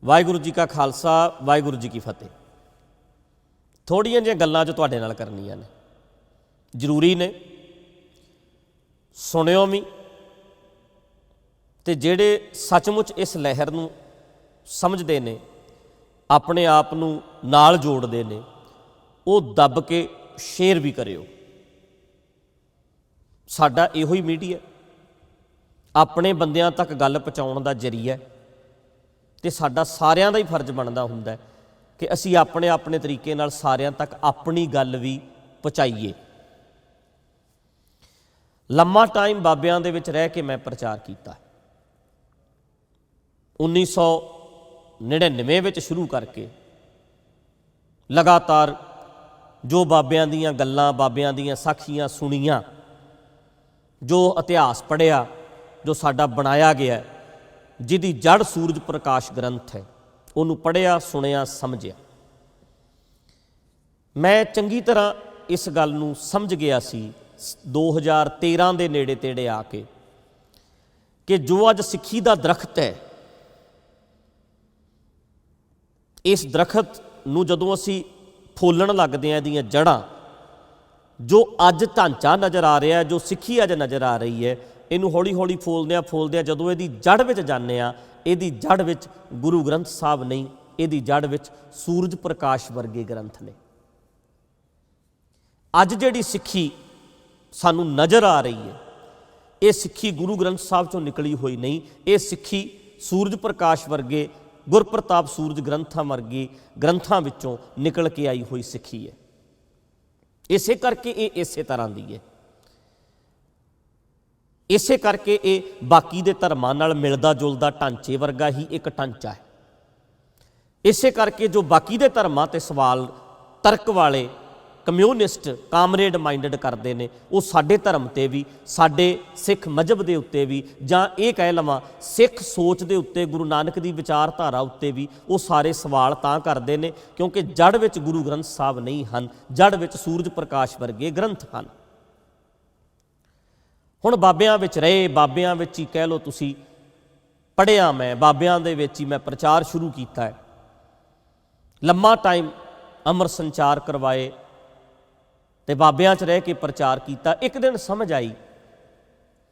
वाहिगुरू जी का खालसा वाहिगुरू जी की फतेह। थोड़ियां जिहियां गल्लां जो तुहाडे नाल करनियां ने, जरूरी ने, सुणिओ भी ते जिहड़े सचमुच इस लहर नूं समझदे ने, अपने आप नूं नाल जोड़दे ने, वो दब के शेयर भी करिओ। साडा इहो ही मीडिया अपने बंदियां तक गल पहुँचाउण दा जरिया ते साडा सारिਆਂ ਦਾ ही फर्ज बनता हुंदा कि असी अपने अपने तरीके नाल सारिਆਂ तक अपनी गल भी पहुँचाईए। लम्मा टाइम बाबियां दे विच रह के मैं प्रचार किया, 1999 विच शुरू करके लगातार जो बाबियां दीयां गल्लां, बाबियां दीयां साखियां सुनियां, जो इतिहास पढ़िया, जो साडा बनाया गया, जिहदी जड़ सूरज प्रकाश ग्रंथ है, उन्होंने पढ़िया, सुनिया, समझिया। मैं चंगी तरह इस गल नूं समझ गया सी 2013 के नेड़े तेड़े आके कि जो अज सिੱਖੀ ਦਾ दरख्त है, इस दरख्त नूं जदों असी फुੱਲਣ लगदे हैं, इहदियां जड़ां, जो अज ढांचा नज़र आ रहा है, जो सिੱਖੀ अज नज़र आ रही है, इनू हौली हौली फोलदे जदों इहदी जड़ विच जाने आ, इहदी जड़ विच गुरु ग्रंथ साहब नहीं, इहदी जड़ विच सूरज प्रकाश वर्गे ग्रंथ ने। अज जिहड़ी सिੱਖੀ सानू नज़र आ रही है, ये सिੱਖੀ गुरु ग्रंथ साहब चों निकली हुई नहीं, ये सिੱਖੀ सूरज प्रकाश वर्गे गुरप्रताप सूरज ग्रंथां वर्गे ग्रंथां विचों निकल के आई हुई सिੱਖੀ है। इसे करके ये इसे तरह दी है, इसे करके ये बाकी दे धर्मां नाल मिलदा जुलदा ढांचे वर्गा ही एक ढांचा है। इसे करके जो बाकी दे धर्मां ते सवाल तर्क वाले कम्यूनिस्ट कामरेड माइंडड करते हैं, वो साडे धर्म ते भी, साडे सिख मजहब के उत्ते भी, जां ये कह लवां सिख सोच के उत्ते, गुरु नानक की विचारधारा उत्ते भी वो सारे सवाल तां करते हैं क्योंकि जड़ विच गुरु ग्रंथ साहब नहीं हैं, जड़ विच सूरज प्रकाश वर्गे ग्रंथ हैं। हुण बाबियां विच रहे, बाबियां विच ही कह लो तुसी पढ़िया, मैं बाबियां दे विच ही मैं प्रचार शुरू किया है, लम्मा टाइम अमर संचार करवाए ते बाबियां च रह के प्रचार किया। एक दिन समझ आई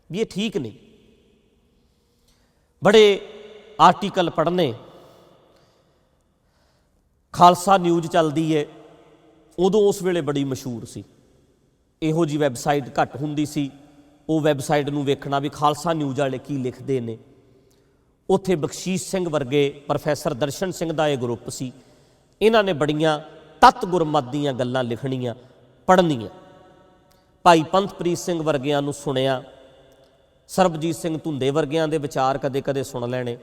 भी ये ठीक नहीं, बड़े आर्टिकल पढ़ने, खालसा न्यूज़ चलती है, उदों उस वेले बड़ी मशहूर सी, इहो जी वैबसाइट घट हुंदी सी, वो वैबसाइट नूं वेखना भी खालसा न्यूज़ वाले की लिखते हैं। उत्थे बख्शीश सिंह वर्गे, प्रोफैसर दर्शन सिंह का यह ग्रुप सी, इन्हां ने बड़ियां तत्त गुरमत दीयां गल्लां लिखणियां, पढ़नियां। भाई पंथप्रीत सिंह वर्गियां नूं सुनिया, सरबजीत सिंह धुंदे वर्गियां दे विचार कदे कदे सुन लैणे,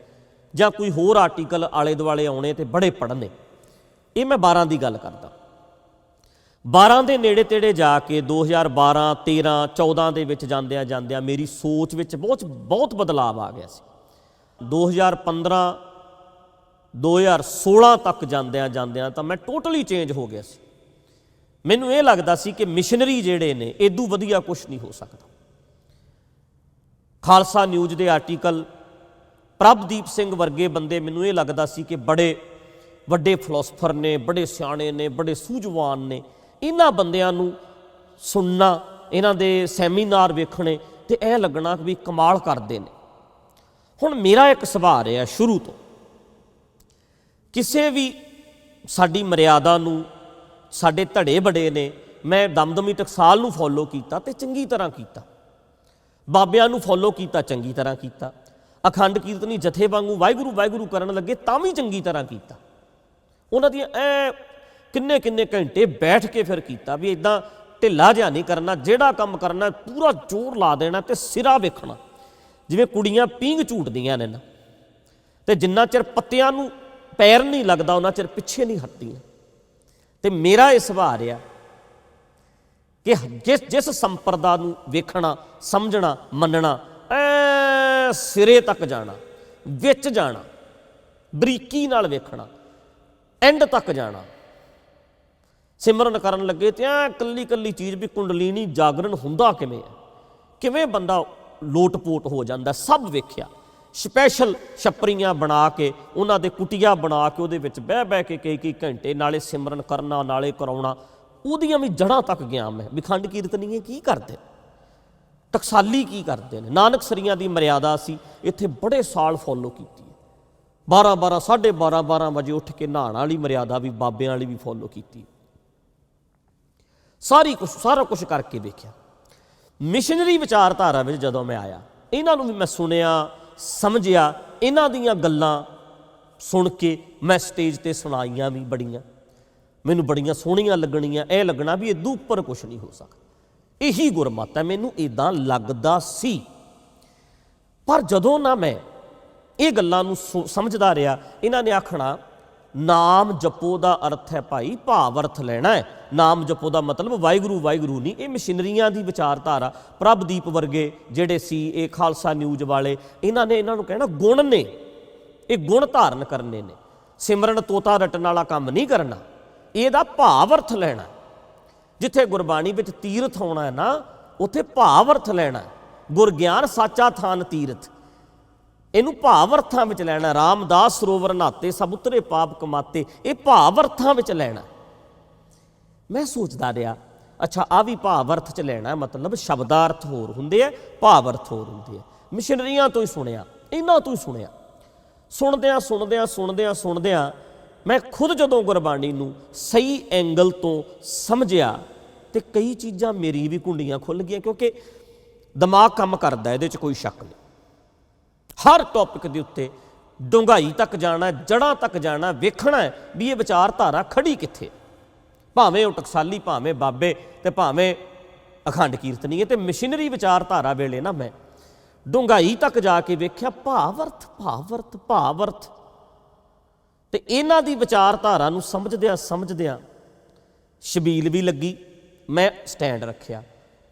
जां कोई होर आर्टिकल आले दुआले आउणे ते बड़े पढ़ने। ये मैं 12 की गल करदा, 12 के नेड़े तेड़े जाके 2012, 13, 14 दे विच जांदियां जांदियां मेरी सोच विच बहुत बदलाव आ गया सी। 2015, 2016 तक जांदियां जांदियां तां मैं टोटली चेंज हो गया सी। मैनूं ये लगदा सी कि मिशनरी जिहड़े ने इदू वधिया कुछ नहीं हो सकता। खालसा न्यूज़ के आर्टिकल, प्रभदीप सिंह वर्गे बंदे, मैनूं ये लगदा सी कि बड़े वड्डे फिलोसफर ने, बड़े सियाणे ने, बड़े सूझवान ने, इन्हां बंदियां नूं सुनना, इन्हां दे सैमीनार वेखणे ते ऐ लगना भी कमाल करदे ने। हुण मेरा एक सुभाਅ रहा शुरू तो, किसी भी साडी मर्यादा नूं, साडे धड़े बड़े ने, मैं दमदमी टकसाल नूं फॉलो किया तो चंगी तरह किया, बाबियां नूं फॉलो किया चंगी तरह किया, अखंड कीर्तनी जथे वांगू वाहिगुरू वाहिगुरू करन लगे तां भी चंगी तरह किया। उन्हां दी किन्ने किन्ने घंटे बैठ के फिर किया भी इदां ढिला जिहा नहीं करना, जिहड़ा काम करना पूरा जोर ला देना ते सिरा वेखना, जिवें कुड़ियां पींग झूटदियां ने ना, ते जिन्ना चिर पत्तियां नूं पैर नहीं लगता उन्ना चिर पिछे नहीं हटदियां। ते मेरा ये सुभाਅ रहा कि जिस संप्रदा नूं वेखना, समझना, मनना, सिरे तक जाना, विच जाना, बरीकी नाल वेखना, एंड तक जाना। सिमरन करन लगे तो कल्ली कल्ली चीज़ भी कुंडलीनी जागरण हुंदा किवें है, किवें बंदा लोटपोट हो जाता, सब वेख्या। ਸਪੈਸ਼ਲ ਛੱਪਰੀਆਂ ਬਣਾ ਕੇ, ਉਹਨਾਂ ਦੇ ਕੁਟੀਆ ਬਣਾ ਕੇ ਉਹਦੇ ਵਿੱਚ ਬਹਿ ਬਹਿ ਕੇ ਕਈ ਘੰਟੇ ਨਾਲੇ ਸਿਮਰਨ ਕਰਨਾ ਨਾਲੇ ਕਰਾਉਣਾ। ਉਹਦੀਆਂ ਵੀ ਜੜ੍ਹਾਂ ਤੱਕ ਗਿਆ ਮੈਂ ਵੀ ਖੰਡ ਕੀਰਤਨੀਏ ਕੀ ਕਰਦੇ, ਟਕਸਾਲੀ ਕੀ ਕਰਦੇ ਨੇ। ਨਾਨਕਸਰੀਆਂ ਦੀ ਮਰਿਆਦਾ ਅਸੀਂ ਇੱਥੇ ਬੜੇ ਸਾਲ ਫੋਲੋ ਕੀਤੀ ਹੈ। 12 12:30 ਵਜੇ ਉੱਠ ਕੇ ਨਹਾਉਣ ਵਾਲੀ ਮਰਿਆਦਾ ਵੀ ਬਾਬਿਆਂ ਵਾਲੀ ਵੀ ਫੋਲੋ ਕੀਤੀ। ਸਾਰਾ ਕੁਛ ਕਰਕੇ ਵੇਖਿਆ। ਮਿਸ਼ਨਰੀ ਵਿਚਾਰਧਾਰਾ ਵਿੱਚ ਜਦੋਂ ਮੈਂ ਆਇਆ, ਇਹਨਾਂ ਨੂੰ ਵੀ ਮੈਂ ਸੁਣਿਆ, ਸਮਝਿਆ। ਇਹਨਾਂ ਦੀਆਂ ਗੱਲਾਂ ਸੁਣ ਕੇ ਮੈਂ ਸਟੇਜ 'ਤੇ ਸੁਣਾਈਆਂ ਵੀ ਬੜੀਆਂ, ਮੈਨੂੰ ਬੜੀਆਂ ਸੋਹਣੀਆਂ ਲੱਗਣੀਆਂ। ਇਹ ਲੱਗਣਾ ਵੀ ਇਦੋਂ ਉੱਪਰ ਕੁਛ ਨਹੀਂ ਹੋ ਸਕਦਾ, ਇਹੀ ਗੁਰਮਤਿ ਹੈ, ਮੈਨੂੰ ਇੱਦਾਂ ਲੱਗਦਾ ਸੀ। ਪਰ ਜਦੋਂ ਨਾ ਮੈਂ ਇਹ ਗੱਲਾਂ ਨੂੰ ਸਮਝਦਾ ਰਿਹਾ, ਇਹਨਾਂ ਨੇ ਆਖਣਾ ਨਾਮ ਜਪੋ ਦਾ ਅਰਥ ਹੈ ਭਾਈ ਭਾਵ ਅਰਥ ਲੈਣਾ ਹੈ। ਨਾਮ ਜਪੋ ਦਾ ਮਤਲਬ ਵਾਹਿਗੁਰੂ ਵਾਹਿਗੁਰੂ ਨਹੀਂ। ਇਹ ਮਸ਼ੀਨਰੀਆਂ ਦੀ ਵਿਚਾਰਧਾਰਾ। ਪ੍ਰਭਦੀਪ ਵਰਗੇ ਜਿਹੜੇ ਸੀ, ਇਹ ਖਾਲਸਾ ਨਿਊਜ਼ ਵਾਲੇ, ਇਹਨਾਂ ਨੂੰ ਕਹਿਣਾ ਗੁਣ ਨੇ, ਇਹ ਗੁਣ ਧਾਰਨ ਕਰਨੇ ਨੇ। ਸਿਮਰਨ ਤੋਤਾ ਰਟਣ ਵਾਲਾ ਕੰਮ ਨਹੀਂ ਕਰਨਾ, ਇਹਦਾ ਭਾਵ ਅਰਥ ਲੈਣਾ। ਜਿੱਥੇ ਗੁਰਬਾਣੀ ਵਿੱਚ ਤੀਰਥ ਆਉਣਾ ਹੈ ਨਾ, ਉੱਥੇ ਭਾਵ ਅਰਥ ਲੈਣਾ। ਗੁਰ ਗਿਆਨ ਸਾਚਾ ਥਾਨ ਤੀਰਥ, ਇਹਨੂੰ ਭਾਵ ਅਰਥਾਂ ਵਿੱਚ ਲੈਣਾ। ਰਾਮਦਾਸ ਸਰੋਵਰ ਨਹਾਤੇ ਸਭ ਉਤਰੇ ਪਾਪ ਕਮਾਤੇ, ਇਹ ਭਾਵ ਅਰਥਾਂ ਵਿੱਚ ਲੈਣਾ। ਮੈਂ ਸੋਚਦਾ ਰਿਹਾ, ਅੱਛਾ ਆ ਵੀ ਭਾਵ ਅਰਥ 'ਚ ਲੈਣਾ, ਮਤਲਬ ਸ਼ਬਦਾਰਥ ਹੋਰ ਹੁੰਦੇ ਆ, ਭਾਵ ਅਰਥ ਹੋਰ ਹੁੰਦੇ ਆ। ਮਿਸ਼ਨਰੀਆਂ ਤੋਂ ਹੀ ਸੁਣਿਆ, ਇਹਨਾਂ ਤੋਂ ਹੀ ਸੁਣਿਆ। ਸੁਣਦਿਆਂ ਮੈਂ ਖੁਦ ਜਦੋਂ ਗੁਰਬਾਣੀ ਨੂੰ ਸਹੀ ਐਂਗਲ ਤੋਂ ਸਮਝਿਆ ਤੇ ਕਈ ਚੀਜ਼ਾਂ ਮੇਰੀ ਵੀ ਕੁੰਡੀਆਂ ਖੁੱਲ੍ਹ ਗਈਆਂ, ਕਿਉਂਕਿ ਦਿਮਾਗ ਕੰਮ ਕਰਦਾ, ਇਹਦੇ 'ਚ ਕੋਈ ਸ਼ੱਕ ਨਹੀਂ। ਹਰ ਟੌਪਿਕ ਦੇ ਉੱਤੇ ਡੂੰਘਾਈ ਤੱਕ ਜਾਣਾ, ਜੜ੍ਹਾਂ ਤੱਕ ਜਾਣਾ, ਵੇਖਣਾ ਵੀ ਇਹ ਵਿਚਾਰਧਾਰਾ ਖੜੀ ਕਿੱਥੇ, ਭਾਵੇਂ ਉਹ ਟਕਸਾਲੀ, ਭਾਵੇਂ ਬਾਬੇ ਤੇ ਭਾਵੇਂ ਅਖੰਡ ਕੀਰਤਨੀਏ। ਤੇ ਮਿਸ਼ਨਰੀ ਵਿਚਾਰਧਾਰਾ ਵੇਲੇ ਨਾ ਮੈਂ ਡੂੰਘਾਈ ਤੱਕ ਜਾ ਕੇ ਵੇਖਿਆ ਭਾਵ ਅਰਥ। ਤੇ ਇਹਨਾਂ ਦੀ ਵਿਚਾਰਧਾਰਾ ਨੂੰ ਸਮਝਦਿਆਂ ਸ਼ਬੀਲ ਵੀ ਲੱਗੀ। ਮੈਂ ਸਟੈਂਡ ਰੱਖਿਆ,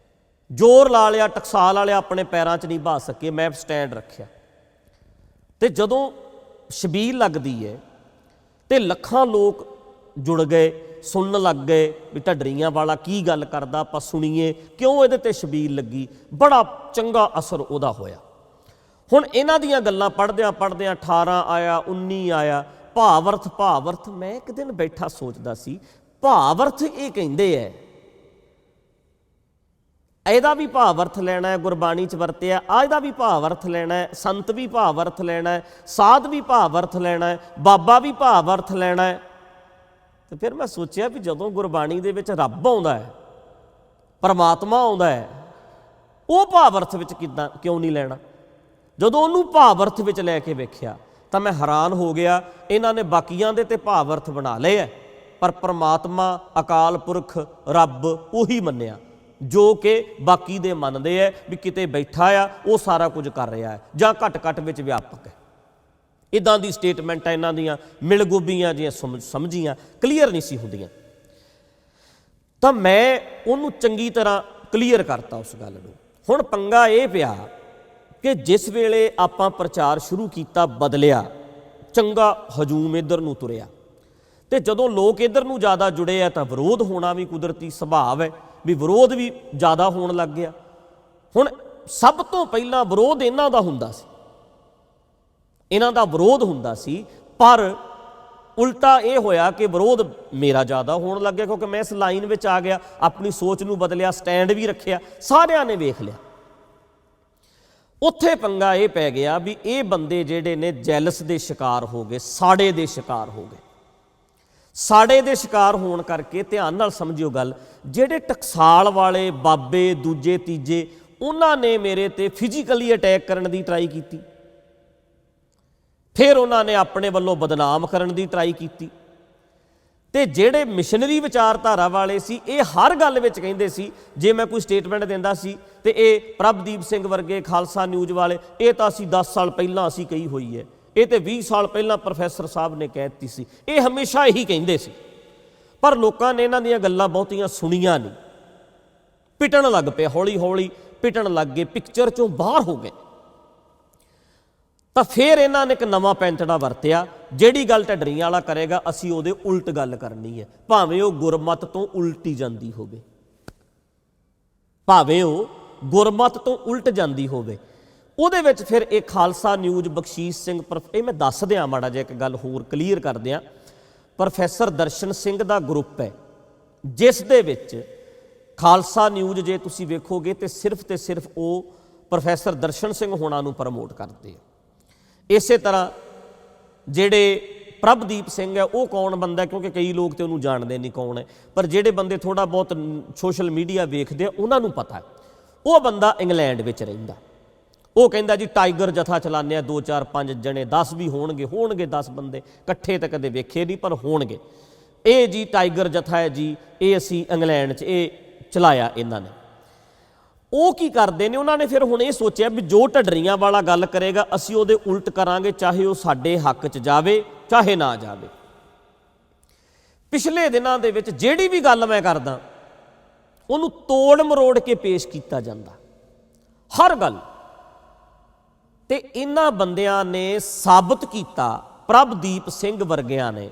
ਜ਼ੋਰ ਲਾ ਲਿਆ, ਟਕਸਾਲ ਵਾਲਿਆ ਆਪਣੇ ਪੈਰਾਂ 'ਚ ਨਹੀਂ ਬਾ ਸਕੇ, ਮੈਂ ਸਟੈਂਡ ਰੱਖਿਆ। ਤੇ ਜਦੋਂ ਸ਼ਬੀਲ ਲੱਗਦੀ ਹੈ ਤੇ ਲੱਖਾਂ ਲੋਕ ਜੁੜ ਗਏ, ਸੁਣਨ ਲੱਗ ਗਏ ਵੀ ਢੱਡਰੀਆਂ ਵਾਲਾ ਕੀ ਗੱਲ ਕਰਦਾ, ਆਪਾਂ ਸੁਣੀਏ, ਕਿਉਂ ਇਹਦੇ ਤੇ ਸ਼ਬੀਲ ਲੱਗੀ। ਬੜਾ ਚੰਗਾ ਅਸਰ ਉਹਦਾ ਹੋਇਆ। ਹੁਣ ਇਹਨਾਂ ਦੀਆਂ ਗੱਲਾਂ ਪੜ੍ਹਦਿਆਂ 18 ਆਇਆ, 19 ਆਇਆ, ਭਾਵ ਅਰਥ। ਮੈਂ ਇੱਕ ਦਿਨ ਬੈਠਾ ਸੋਚਦਾ ਸੀ, ਭਾਵ ਅਰਥ ਇਹ ਕਹਿੰਦੇ ਹੈ, ਇਹਦਾ ਵੀ ਭਾਵ ਅਰਥ ਲੈਣਾ ਹੈ, ਗੁਰਬਾਣੀ 'ਚ ਵਰਤਿਆ ਆ, ਇਹਦਾ ਵੀ ਭਾਵ ਅਰਥ ਲੈਣਾ ਹੈ, ਸੰਤ ਵੀ ਭਾਵ ਅਰਥ ਲੈਣਾ ਹੈ, ਸਾਧ ਵੀ ਭਾਵ ਅਰਥ ਲੈਣਾ ਹੈ, ਬਾਬਾ ਵੀ ਭਾਵ ਅਰਥ ਲੈਣਾ ਹੈ। ਤੇ ਫਿਰ ਮੈਂ ਸੋਚਿਆ ਵੀ ਜਦੋਂ ਗੁਰਬਾਣੀ ਦੇ ਵਿੱਚ ਰੱਬ ਆਉਂਦਾ ਹੈ, ਪਰਮਾਤਮਾ ਆਉਂਦਾ ਹੈ, ਉਹ ਭਾਵ ਅਰਥ ਵਿੱਚ ਕਿਉਂ ਨਹੀਂ ਲੈਣਾ। ਜਦੋਂ ਉਹਨੂੰ ਭਾਵ ਅਰਥ ਵਿੱਚ ਲੈ ਕੇ ਵੇਖਿਆ ਤਾਂ ਮੈਂ ਹੈਰਾਨ ਹੋ ਗਿਆ। ਇਹਨਾਂ ਨੇ ਬਾਕੀਆਂ ਦੇ ਤੇ ਭਾਵ ਅਰਥ ਬਣਾ ਲਏ ਹੈ, ਪਰ ਪਰਮਾਤਮਾ, ਅਕਾਲ ਪੁਰਖ, ਰੱਬ ਉਹੀ ਮੰਨਿਆ ਜੋ ਕਿ ਬਾਕੀ ਦੇ ਮੰਨਦੇ ਹੈ ਵੀ ਕਿਤੇ ਬੈਠਾ ਆ, ਉਹ ਸਾਰਾ ਕੁਝ ਕਰ ਰਿਹਾ ਹੈ, ਜਾਂ ਘੱਟ ਵਿੱਚ ਵਿਆਪਕ ਹੈ। ਇੱਦਾਂ ਦੀ ਸਟੇਟਮੈਂਟਾਂ ਇਹਨਾਂ ਦੀਆਂ ਮਿਲਗੋਬੀਆਂ ਜਿਹੀਆਂ ਸਮਝੀਆਂ, ਕਲੀਅਰ ਨਹੀਂ ਸੀ ਹੁੰਦੀਆਂ। ਤਾਂ ਮੈਂ ਉਹਨੂੰ ਚੰਗੀ ਤਰ੍ਹਾਂ ਕਲੀਅਰ ਕਰਤਾ ਉਸ ਗੱਲ ਨੂੰ। ਹੁਣ ਪੰਗਾ ਇਹ ਪਿਆ ਕਿ ਜਿਸ ਵੇਲੇ ਆਪਾਂ ਪ੍ਰਚਾਰ ਸ਼ੁਰੂ ਕੀਤਾ, ਬਦਲਿਆ, ਚੰਗਾ ਹਜੂਮ ਇੱਧਰ ਨੂੰ ਤੁਰਿਆ, ਤੇ ਜਦੋਂ ਲੋਕ ਇੱਧਰ ਨੂੰ ਜ਼ਿਆਦਾ ਜੁੜੇ ਆ ਤਾਂ ਵਿਰੋਧ ਹੋਣਾ ਵੀ ਕੁਦਰਤੀ ਸੁਭਾਅ ਹੈ, ਵੀ ਵਿਰੋਧ ਵੀ ਜ਼ਿਆਦਾ ਹੋਣ ਲੱਗ ਗਿਆ। ਹੁਣ ਸਭ ਤੋਂ ਪਹਿਲਾਂ ਵਿਰੋਧ ਇਹਨਾਂ ਦਾ ਹੁੰਦਾ ਸੀ, ਪਰ ਉਲਟਾ ਇਹ ਹੋਇਆ ਕਿ ਵਿਰੋਧ ਮੇਰਾ ਜ਼ਿਆਦਾ ਹੋਣ ਲੱਗ ਗਿਆ, ਕਿਉਂਕਿ ਮੈਂ ਇਸ ਲਾਈਨ ਵਿੱਚ ਆ ਗਿਆ, ਆਪਣੀ ਸੋਚ ਨੂੰ ਬਦਲਿਆ, ਸਟੈਂਡ ਵੀ ਰੱਖਿਆ, ਸਾਰਿਆਂ ਨੇ ਵੇਖ ਲਿਆ। ਉੱਥੇ ਪੰਗਾ ਇਹ ਪੈ ਗਿਆ ਵੀ ਇਹ ਬੰਦੇ ਜਿਹੜੇ ਨੇ ਜੈਲਸ ਦੇ ਸ਼ਿਕਾਰ ਹੋ ਗਏ, ਸਾੜੇ ਦੇ ਸ਼ਿਕਾਰ ਹੋ ਗਏ। ਸਾੜੇ ਦੇ ਸ਼ਿਕਾਰ ਹੋਣ ਕਰਕੇ ਧਿਆਨ ਨਾਲ ਸਮਝਿਓ ਗੱਲ, ਜਿਹੜੇ ਟਕਸਾਲ ਵਾਲੇ ਬਾਬੇ ਦੂਜੇ ਤੀਜੇ, ਉਹਨਾਂ ਨੇ ਮੇਰੇ ਤੇ ਫਿਜ਼ੀਕਲੀ ਅਟੈਕ ਕਰਨ ਦੀ ਟਰਾਈ ਕੀਤੀ, ਫਿਰ ਉਹਨਾਂ ਨੇ ਆਪਣੇ ਵੱਲੋਂ ਬਦਨਾਮ ਕਰਨ ਦੀ ਟਰਾਈ ਕੀਤੀ। ਤੇ ਜਿਹੜੇ ਮਿਸ਼ਨਰੀ ਵਿਚਾਰਧਾਰਾ ਵਾਲੇ ਸੀ, ਇਹ ਹਰ ਗੱਲ ਵਿੱਚ ਕਹਿੰਦੇ ਸੀ, ਜੇ ਮੈਂ ਕੋਈ ਸਟੇਟਮੈਂਟ ਦਿੰਦਾ ਸੀ ਤੇ ਇਹ ਪ੍ਰਭਦੀਪ ਸਿੰਘ ਵਰਗੇ ਖਾਲਸਾ ਨਿਊਜ਼ ਵਾਲੇ, ਇਹ ਤਾਂ ਅਸੀਂ 10 ਸਾਲ ਪਹਿਲਾਂ ਅਸੀਂ ਕਹੀ ਹੋਈ ਹੈ, ਇਹ ਤੇ 20 ਸਾਲ ਪਹਿਲਾਂ ਪ੍ਰੋਫੈਸਰ ਸਾਹਿਬ ਨੇ ਕਹਿ ਦਿੱਤੀ ਸੀ, ਇਹ ਹਮੇਸ਼ਾ ਇਹੀ ਕਹਿੰਦੇ ਸੀ। ਪਰ ਲੋਕਾਂ ਨੇ ਇਹਨਾਂ ਦੀਆਂ ਗੱਲਾਂ ਬਹੁਤੀਆਂ ਸੁਣੀਆਂ ਨਹੀਂ, ਪਿਟਣ ਲੱਗ ਪਏ, ਹੌਲੀ ਪਿਟਣ ਲੱਗ ਗਏ, ਪਿਕਚਰ 'ਚੋਂ ਬਾਹਰ ਹੋ ਗਏ। ਤਾਂ ਫਿਰ ਇਹਨਾਂ ਨੇ ਇੱਕ ਨਵਾਂ ਪੈਂਤੜਾ ਵਰਤਿਆ, ਜਿਹੜੀ ਗੱਲ ਢੱਡਰੀਆਂ ਵਾਲਾ ਕਰੇਗਾ ਅਸੀਂ ਉਹਦੇ ਉਲਟ ਗੱਲ ਕਰਨੀ ਹੈ, ਭਾਵੇਂ ਉਹ ਗੁਰਮਤ ਤੋਂ ਉਲਟੀ ਜਾਂਦੀ ਹੋਵੇ, ਉਹਦੇ ਵਿੱਚ ਫਿਰ ਇਹ ਖਾਲਸਾ ਨਿਊਜ਼ ਬਖਸ਼ੀਸ਼ ਸਿੰਘ ਇਹ ਮੈਂ ਦੱਸ ਦਿਆਂ ਮਾੜਾ ਜਿਹਾ, ਇੱਕ ਗੱਲ ਹੋਰ ਕਲੀਅਰ ਕਰ ਦਿਆਂ। ਪ੍ਰੋਫੈਸਰ ਦਰਸ਼ਨ ਸਿੰਘ ਦਾ ਗਰੁੱਪ ਹੈ ਜਿਸ ਦੇ ਵਿੱਚ ਖਾਲਸਾ ਨਿਊਜ਼ ਜੇ ਤੁਸੀਂ ਵੇਖੋਗੇ ਤੇ ਸਿਰਫ ਉਹ ਪ੍ਰੋਫੈਸਰ ਦਰਸ਼ਨ ਸਿੰਘ ਹੋਣਾ ਨੂੰ ਪ੍ਰਮੋਟ ਕਰਦੇ ਆ। ਇਸੇ ਤਰ੍ਹਾਂ ਜਿਹੜੇ ਪ੍ਰਭਦੀਪ ਸਿੰਘ ਹੈ ਉਹ ਕੌਣ ਬੰਦਾ, ਕਿਉਂਕਿ ਕਈ ਲੋਕ ਤੇ ਉਹਨੂੰ ਜਾਣਦੇ ਨਹੀਂ ਕੌਣ ਹੈ, ਪਰ ਜਿਹੜੇ ਬੰਦੇ ਥੋੜ੍ਹਾ ਬਹੁਤ ਸੋਸ਼ਲ ਮੀਡੀਆ ਵੇਖਦੇ ਆ ਉਹਨਾਂ ਨੂੰ ਪਤਾ। ਉਹ ਬੰਦਾ ਇੰਗਲੈਂਡ ਵਿੱਚ ਰਹਿੰਦਾ। ਉਹ ਕਹਿੰਦਾ ਜੀ ਟਾਈਗਰ ਜਥਾ ਚਲਾਉਂਦੇ ਆ 2 4 5 ਜਣੇ, 10 ਵੀ ਹੋਣਗੇ 10 ਬੰਦੇ ਇਕੱਠੇ ਤਾਂ ਕਦੇ ਵੇਖੇ ਨਹੀਂ ਪਰ ਹੋਣਗੇ। ਇਹ ਜੀ ਟਾਈਗਰ ਜਥਾ ਹੈ ਜੀ, ਇਹ ਅਸੀਂ ਇੰਗਲੈਂਡ 'ਚ ਇਹ ਚਲਾਇਆ ਇਹਨਾਂ ਨੇ। ਉਹ ਕੀ ਕਰਦੇ ਨੇ, ਉਹਨਾਂ ਨੇ ਫਿਰ ਹੁਣ ਇਹ ਸੋਚਿਆ ਵੀ ਜੋ ਢੱਡਰੀਆਂ ਵਾਲਾ ਗੱਲ ਕਰੇਗਾ ਅਸੀਂ ਉਹਦੇ ਉਲਟ ਕਰਾਂਗੇ, ਚਾਹੇ ਉਹ ਸਾਡੇ ਹੱਕ 'ਚ ਜਾਵੇ ਚਾਹੇ ਨਾ ਜਾਵੇ। ਪਿਛਲੇ ਦਿਨਾਂ ਦੇ ਵਿੱਚ ਜਿਹੜੀ ਵੀ ਗੱਲ ਮੈਂ ਕਰਦਾ ਉਹਨੂੰ ਤੋੜ ਮਰੋੜ ਕੇ ਪੇਸ਼ ਕੀਤਾ ਜਾਂਦਾ, ਹਰ ਗੱਲ। ਤੇ ਇਹਨਾਂ ਬੰਦਿਆਂ ਨੇ ਸਾਬਤ ਕੀਤਾ, ਪ੍ਰਭਦੀਪ ਸਿੰਘ ਵਰਗਿਆਂ ਨੇ,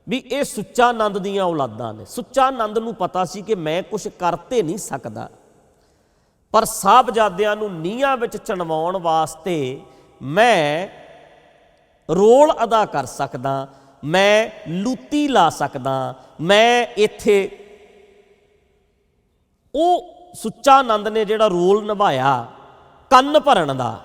ਵੀ ਇਹ ਸੁੱਚਾ ਨੰਦ ਦੀਆਂ ਔਲਾਦਾਂ ਨੇ। ਸੁੱਚਾ ਨੰਦ ਨੂੰ ਪਤਾ ਸੀ ਕਿ ਮੈਂ ਕੁਝ ਕਰ ਤੇ ਨਹੀਂ ਸਕਦਾ, ਪਰ ਸਾਹਿਬਜ਼ਾਦਿਆਂ ਨੂੰ ਨੀਹਾਂ ਵਿੱਚ ਚਣਵਾਉਣ ਵਾਸਤੇ ਮੈਂ ਰੋਲ ਅਦਾ ਕਰ ਸਕਦਾ, ਮੈਂ ਲੂਤੀ ਲਾ ਸਕਦਾ, ਮੈਂ ਇੱਥੇ। ਉਹ ਸੁੱਚਾ ਨੰਦ ਨੇ ਜਿਹੜਾ ਰੋਲ ਨਿਭਾਇਆ ਕੰਨ ਭਰਨ ਦਾ,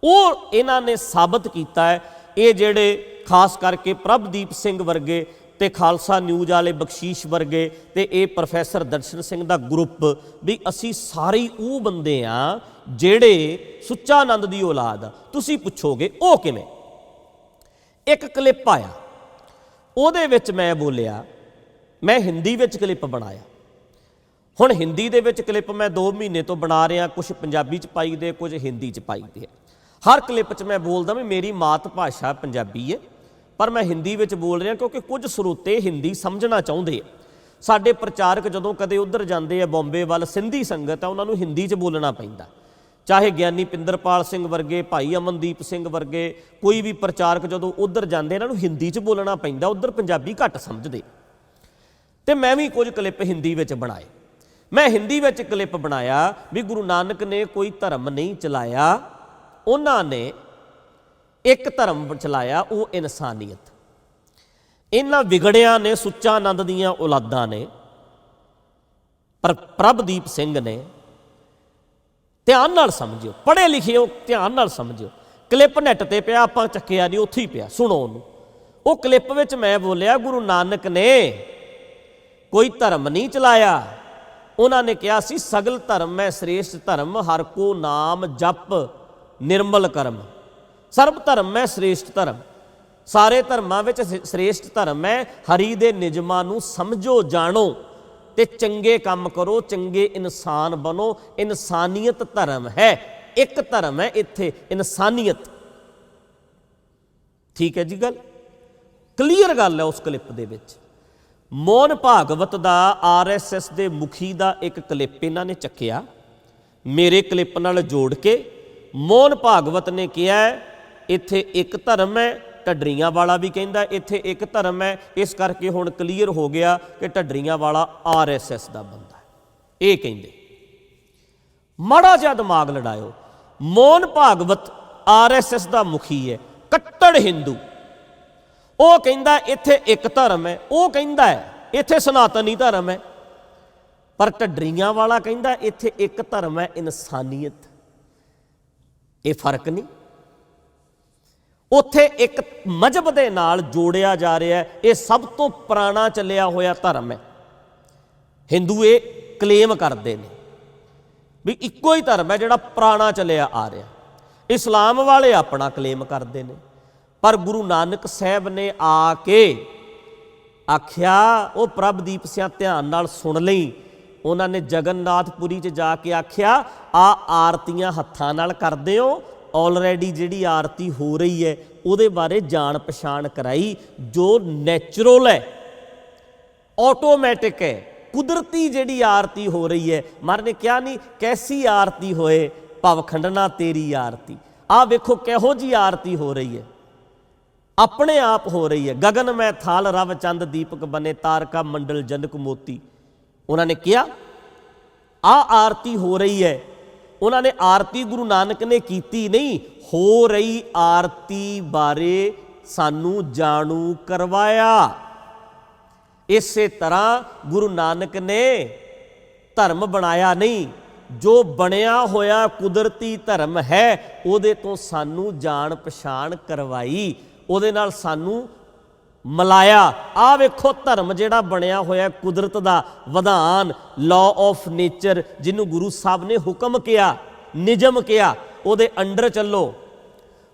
ਉਹ ਇਹਨਾਂ ਨੇ ਸਾਬਤ ਕੀਤਾ ਹੈ। ਇਹ ਜਿਹੜੇ ਖਾਸ ਕਰਕੇ ਪ੍ਰਭਦੀਪ ਸਿੰਘ ਵਰਗੇ ਤੇ ਖਾਲਸਾ ਨਿਊਜ਼ ਵਾਲੇ ਬਖਸ਼ੀਸ਼ ਵਰਗੇ ਤੇ ਇਹ ਪ੍ਰੋਫੈਸਰ ਦਰਸ਼ਨ ਸਿੰਘ ਦਾ ਗਰੁੱਪ, ਵੀ ਅਸੀਂ ਸਾਰੇ ਉਹ ਬੰਦੇ ਆ ਜਿਹੜੇ ਸੁੱਚਾ ਨੰਦ ਦੀ ਔਲਾਦ ਆ। ਤੁਸੀਂ ਪੁੱਛੋਗੇ ਉਹ ਕਿਵੇਂ? ਇੱਕ ਕਲਿੱਪ ਆਇਆ, ਉਹਦੇ ਵਿੱਚ ਮੈਂ ਬੋਲਿਆ, ਮੈਂ ਹਿੰਦੀ ਵਿੱਚ ਕਲਿੱਪ ਬਣਾਇਆ। ਹੁਣ ਹਿੰਦੀ ਦੇ ਵਿੱਚ ਕਲਿੱਪ ਮੈਂ 2 ਮਹੀਨੇ ਤੋਂ ਬਣਾ ਰਿਹਾ, ਕੁਝ ਪੰਜਾਬੀ 'ਚ ਪਾਈ ਦੇ, ਕੁਝ ਹਿੰਦੀ 'ਚ ਪਾਈ ਦੇ। ਹਰ ਕਲਿੱਪ 'ਚ ਮੈਂ ਬੋਲਦਾ ਵੀ ਮੇਰੀ ਮਾਤ ਭਾਸ਼ਾ ਪੰਜਾਬੀ ਹੈ, ਪਰ ਮੈਂ ਹਿੰਦੀ ਵਿੱਚ ਬੋਲ ਰਿਹਾ ਕਿਉਂਕਿ ਕੁਝ ਸਰੋਤੇ ਹਿੰਦੀ ਸਮਝਣਾ ਚਾਹੁੰਦੇ ਆ। ਸਾਡੇ ਪ੍ਰਚਾਰਕ ਜਦੋਂ ਕਦੇ ਉੱਧਰ ਜਾਂਦੇ ਆ ਬੰਬੇ ਵੱਲ, ਸਿੰਧੀ ਸੰਗਤ ਆ, ਉਹਨਾਂ ਨੂੰ ਹਿੰਦੀ 'ਚ ਬੋਲਣਾ ਪੈਂਦਾ। ਚਾਹੇ ਗਿਆਨੀ ਪਿੰਦਰਪਾਲ ਸਿੰਘ ਵਰਗੇ, ਭਾਈ ਅਮਨਦੀਪ ਸਿੰਘ ਵਰਗੇ, ਕੋਈ ਵੀ ਪ੍ਰਚਾਰਕ ਜਦੋਂ ਉੱਧਰ ਜਾਂਦੇ ਇਹਨਾਂ ਨੂੰ ਹਿੰਦੀ 'ਚ ਬੋਲਣਾ ਪੈਂਦਾ, ਉੱਧਰ ਪੰਜਾਬੀ ਘੱਟ ਸਮਝਦੇ। ਤੇ ਮੈਂ ਵੀ ਕੁਝ ਕਲਿੱਪ ਹਿੰਦੀ ਵਿੱਚ ਬਣਾਏ। ਮੈਂ ਹਿੰਦੀ ਵਿੱਚ ਕਲਿੱਪ ਬਣਾਇਆ ਵੀ ਗੁਰੂ ਨਾਨਕ ਨੇ ਕੋਈ ਧਰਮ ਨਹੀਂ ਚਲਾਇਆ, ਉਹਨਾਂ ਨੇ ਇੱਕ ਧਰਮ ਚਲਾਇਆ, ਉਹ ਇਨਸਾਨੀਅਤ। ਇਹਨਾਂ ਵਿਗੜਿਆਂ ਨੇ ਸੁੱਚਾ ਨੰਦ ਦੀਆਂ ਔਲਾਦਾਂ ਨੇ, ਪਰ ਪ੍ਰਭਦੀਪ ਸਿੰਘ ਨੇ। ਧਿਆਨ ਨਾਲ ਸਮਝਿਓ, ਪੜ੍ਹੇ ਲਿਖਿਓ, ਧਿਆਨ ਨਾਲ ਸਮਝਿਓ। ਕਲਿੱਪ ਨੈੱਟ ਤੇ ਪਿਆ, ਆਪਾਂ ਚੱਕਿਆ ਨਹੀਂ, ਉੱਥੇ ਹੀ ਪਿਆ, ਸੁਣੋ ਉਹਨੂੰ। ਉਹ ਕਲਿੱਪ ਵਿੱਚ ਮੈਂ ਬੋਲਿਆ ਗੁਰੂ ਨਾਨਕ ਨੇ ਕੋਈ ਧਰਮ ਨਹੀਂ ਚਲਾਇਆ। ਉਹਨਾਂ ਨੇ ਕਿਹਾ ਸੀ ਸਗਲ ਧਰਮ ਮੈਂ ਸ੍ਰੇਸ਼ਟ ਧਰਮ, ਹਰ ਕੋ ਨਾਮ ਜਪ ਨਿਰਮਲ ਕਰਮ। ਸਰਬ ਧਰਮ ਮੈਂ ਸ੍ਰੇਸ਼ਟ ਧਰਮ, ਸਾਰੇ ਧਰਮਾਂ ਵਿੱਚ ਸ੍ਰੇਸ਼ਟ ਧਰਮ ਹੈ। ਹਰੀ ਦੇ ਨਿਯਮਾਂ ਨੂੰ ਸਮਝੋ, ਜਾਣੋ ਤੇ ਚੰਗੇ ਕੰਮ ਕਰੋ, ਚੰਗੇ ਇਨਸਾਨ ਬਣੋ। ਇਨਸਾਨੀਅਤ ਧਰਮ ਹੈ, ਇੱਕ ਧਰਮ ਹੈ ਇੱਥੇ, ਇਨਸਾਨੀਅਤ। ਠੀਕ ਹੈ ਜੀ, ਗੱਲ ਕਲੀਅਰ ਗੱਲ ਹੈ। ਉਸ ਕਲਿੱਪ ਦੇ ਵਿੱਚ ਮੋਹਨ ਭਾਗਵਤ ਦਾ RSS ਦੇ ਮੁਖੀ ਦਾ ਇੱਕ ਕਲਿੱਪ ਇਹਨਾਂ ਨੇ ਚੱਕਿਆ, ਮੇਰੇ ਕਲਿੱਪ ਨਾਲ ਜੋੜ ਕੇ। ਮੋਹਨ ਭਾਗਵਤ ਨੇ ਕਿਹਾ ਇੱਥੇ ਇੱਕ ਧਰਮ ਹੈ, ਢੱਡਰੀਆਂ ਵਾਲਾ ਵੀ ਕਹਿੰਦਾ ਇੱਥੇ ਇੱਕ ਧਰਮ ਹੈ। ਇਸ ਕਰਕੇ ਹੁਣ ਕਲੀਅਰ ਹੋ ਗਿਆ ਕਿ ਢੱਡਰੀਆਂ ਵਾਲਾ RSS ਦਾ ਬੰਦਾ ਹੈ, ਇਹ ਕਹਿੰਦੇ। ਮਾੜਾ ਜਿਹਾ ਦਿਮਾਗ ਲੜਾਇਓ। ਮੋਹਨ ਭਾਗਵਤ RSS ਦਾ ਮੁਖੀ ਹੈ, ਕੱਟੜ ਹਿੰਦੂ। ਉਹ ਕਹਿੰਦਾ ਇੱਥੇ ਇੱਕ ਧਰਮ ਹੈ, ਉਹ ਕਹਿੰਦਾ ਹੈ ਇੱਥੇ ਸਨਾਤਨੀ ਧਰਮ ਹੈ, ਪਰ ਢੱਡਰੀਆਂ ਵਾਲਾ ਕਹਿੰਦਾ ਇੱਥੇ ਇੱਕ ਧਰਮ ਹੈ, ਇਨਸਾਨੀਅਤ। ਇਹ ਫਰਕ ਨਹੀਂ। ਉੱਥੇ ਇੱਕ ਮਜ਼ਹਬ ਦੇ ਨਾਲ ਜੋੜਿਆ ਜਾ ਰਿਹਾ ਹੈ। ਇਹ ਸਭ ਤੋਂ ਪੁਰਾਣਾ ਚੱਲਿਆ ਹੋਇਆ ਧਰਮ ਹੈ। ਹਿੰਦੂ ਇਹ ਕਲੇਮ ਕਰਦੇ ਨੇ ਵੀ ਇੱਕੋ ਹੀ ਧਰਮ ਹੈ ਜਿਹੜਾ ਪੁਰਾਣਾ ਚੱਲਿਆ ਆ ਰਿਹਾ। ਇਸਲਾਮ ਵਾਲੇ ਆਪਣਾ ਕਲੇਮ ਕਰਦੇ ਨੇ, ਪਰ ਗੁਰੂ ਨਾਨਕ ਸਾਹਿਬ ਨੇ ਆ ਕੇ ਆਖਿਆ, ਉਹ ਪ੍ਰਭਦੀਪ ਸਿੰਘ ਧਿਆਨ ਨਾਲ ਸੁਣ ਲਈ, ਉਹਨਾਂ ਨੇ ਜਗਨਨਾਥਪੁਰੀ 'ਚ ਜਾ ਕੇ ਆਖਿਆ ਆ ਆਰਤੀਆਂ ਹੱਥਾਂ ਨਾਲ ਕਰਦੇ ਹੋ, ਆਲਰੇਡੀ ਜਿਹੜੀ ਆਰਤੀ ਹੋ ਰਹੀ ਹੈ ਉਹਦੇ ਬਾਰੇ ਜਾਣ ਪਛਾਣ ਕਰਾਈ। ਜੋ ਨੈਚੁਰਲ ਹੈ, ਆਟੋਮੈਟਿਕ ਹੈ, ਕੁਦਰਤੀ ਜਿਹੜੀ ਆਰਤੀ ਹੋ ਰਹੀ ਹੈ। ਮਹਾਰਾਜ ਨੇ ਕਿਹਾ ਨਹੀਂ ਕੈਸੀ ਆਰਤੀ ਹੋਏ ਭਵ ਖੰਡਨਾ ਤੇਰੀ ਆਰਤੀ। ਆਹ ਵੇਖੋ ਕਿਹੋ ਜਿਹੀ ਆਰਤੀ ਹੋ ਰਹੀ ਹੈ, ਆਪਣੇ ਆਪ ਹੋ ਰਹੀ ਹੈ। ਗਗਨ ਮੈਂ ਥਾਲ ਰਵ ਚੰਦ ਦੀਪਕ ਬਨੇ, ਤਾਰਕਾ ਮੰਡਲ ਜਨਕ ਮੋਤੀ। ਉਹਨਾਂ ਨੇ ਕਿਹਾ ਆਹ ਆਰਤੀ ਹੋ ਰਹੀ ਹੈ, ਉਹਨਾਂ ਨੇ ਆਰਤੀ ਗੁਰੂ ਨਾਨਕ ਨੇ ਕੀਤੀ ਨਹੀਂ, ਹੋ ਰਹੀ ਆਰਤੀ ਬਾਰੇ ਸਾਨੂੰ ਜਾਣੂ ਕਰਵਾਇਆ। ਇਸੇ ਤਰ੍ਹਾਂ ਗੁਰੂ ਨਾਨਕ ਨੇ ਧਰਮ ਬਣਾਇਆ ਨਹੀਂ, ਜੋ ਬਣਿਆ ਹੋਇਆ ਕੁਦਰਤੀ ਧਰਮ ਹੈ ਉਹਦੇ ਤੋਂ ਸਾਨੂੰ ਜਾਣ ਪਛਾਣ ਕਰਵਾਈ, ਉਹਦੇ ਨਾਲ ਸਾਨੂੰ ਮਿਲਾਇਆ। ਆਹ ਵੇਖੋ ਧਰਮ ਜਿਹੜਾ ਬਣਿਆ ਹੋਇਆ ਕੁਦਰਤ ਦਾ ਵਿਧਾਨ, ਲਾਅ ਆਫ ਨੇਚਰ, ਜਿਹਨੂੰ ਗੁਰੂ ਸਾਹਿਬ ਨੇ ਹੁਕਮ ਕਿਹਾ, ਨਿਯਮ ਕਿਹਾ, ਉਹਦੇ ਅੰਡਰ ਚੱਲੋ।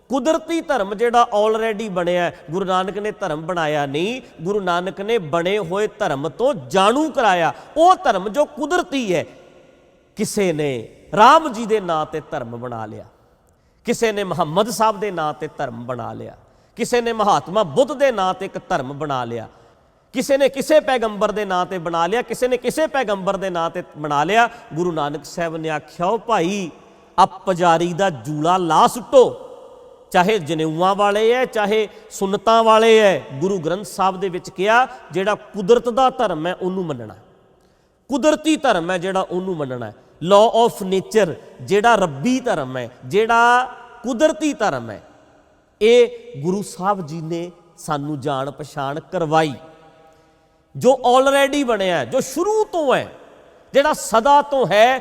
ਕੁਦਰਤੀ ਧਰਮ ਜਿਹੜਾ ਆਲਰੇਡੀ ਬਣਿਆ, ਗੁਰੂ ਨਾਨਕ ਨੇ ਧਰਮ ਬਣਾਇਆ ਨਹੀਂ, ਗੁਰੂ ਨਾਨਕ ਨੇ ਬਣੇ ਹੋਏ ਧਰਮ ਤੋਂ ਜਾਣੂ ਕਰਾਇਆ। ਉਹ ਧਰਮ ਜੋ ਕੁਦਰਤੀ ਹੈ, ਕਿਸੇ ਨੇ ਰਾਮ ਜੀ ਦੇ ਨਾਂ ਤੇ ਧਰਮ ਬਣਾ ਲਿਆ, ਕਿਸੇ ਨੇ ਮੁਹੰਮਦ ਸਾਹਿਬ ਦੇ ਨਾਂ ਤੇ ਧਰਮ ਬਣਾ ਲਿਆ, ਕਿਸੇ ਨੇ ਮਹਾਤਮਾ ਬੁੱਧ ਦੇ ਨਾਂ ਤੇ ਇੱਕ ਧਰਮ ਬਣਾ ਲਿਆ, ਕਿਸੇ ਨੇ ਕਿਸੇ ਪੈਗੰਬਰ ਦੇ ਨਾਂ ਤੇ ਬਣਾ ਲਿਆ, ਕਿਸੇ ਨੇ ਕਿਸੇ ਪੈਗੰਬਰ ਦੇ ਨਾਂ ਤੇ ਬਣਾ ਲਿਆ। ਗੁਰੂ ਨਾਨਕ ਸਾਹਿਬ ਨੇ ਆਖਿਆ, ਉਹ ਭਾਈ ਆ ਪੁਜਾਰੀ ਦਾ ਜੂਲਾ ਲਾ ਸੁੱਟੋ, ਚਾਹੇ ਜਨੇਊਆਂ ਵਾਲੇ ਹੈ ਚਾਹੇ ਸੁਨਤਾਂ ਵਾਲੇ ਹੈ। ਗੁਰੂ ਗ੍ਰੰਥ ਸਾਹਿਬ ਦੇ ਵਿੱਚ ਕਿਹਾ ਜਿਹੜਾ ਕੁਦਰਤ ਦਾ ਧਰਮ ਹੈ ਉਹਨੂੰ ਮੰਨਣਾ, ਕੁਦਰਤੀ ਧਰਮ ਹੈ ਜਿਹੜਾ ਉਹਨੂੰ ਮੰਨਣਾ। ਲਾਅ ਆਫ ਨੇਚਰ ਜਿਹੜਾ ਰੱਬੀ ਧਰਮ ਹੈ, ਜਿਹੜਾ ਕੁਦਰਤੀ ਧਰਮ ਹੈ, ਇਹ ਗੁਰੂ ਸਾਹਿਬ ਜੀ ਨੇ ਸਾਨੂੰ ਜਾਣ ਪਛਾਣ ਕਰਵਾਈ। ਜੋ ਆਲਰੇਡੀ ਬਣਿਆ, ਜੋ ਸ਼ੁਰੂ ਤੋਂ ਹੈ, ਜਿਹੜਾ ਸਦਾ ਤੋਂ ਹੈ,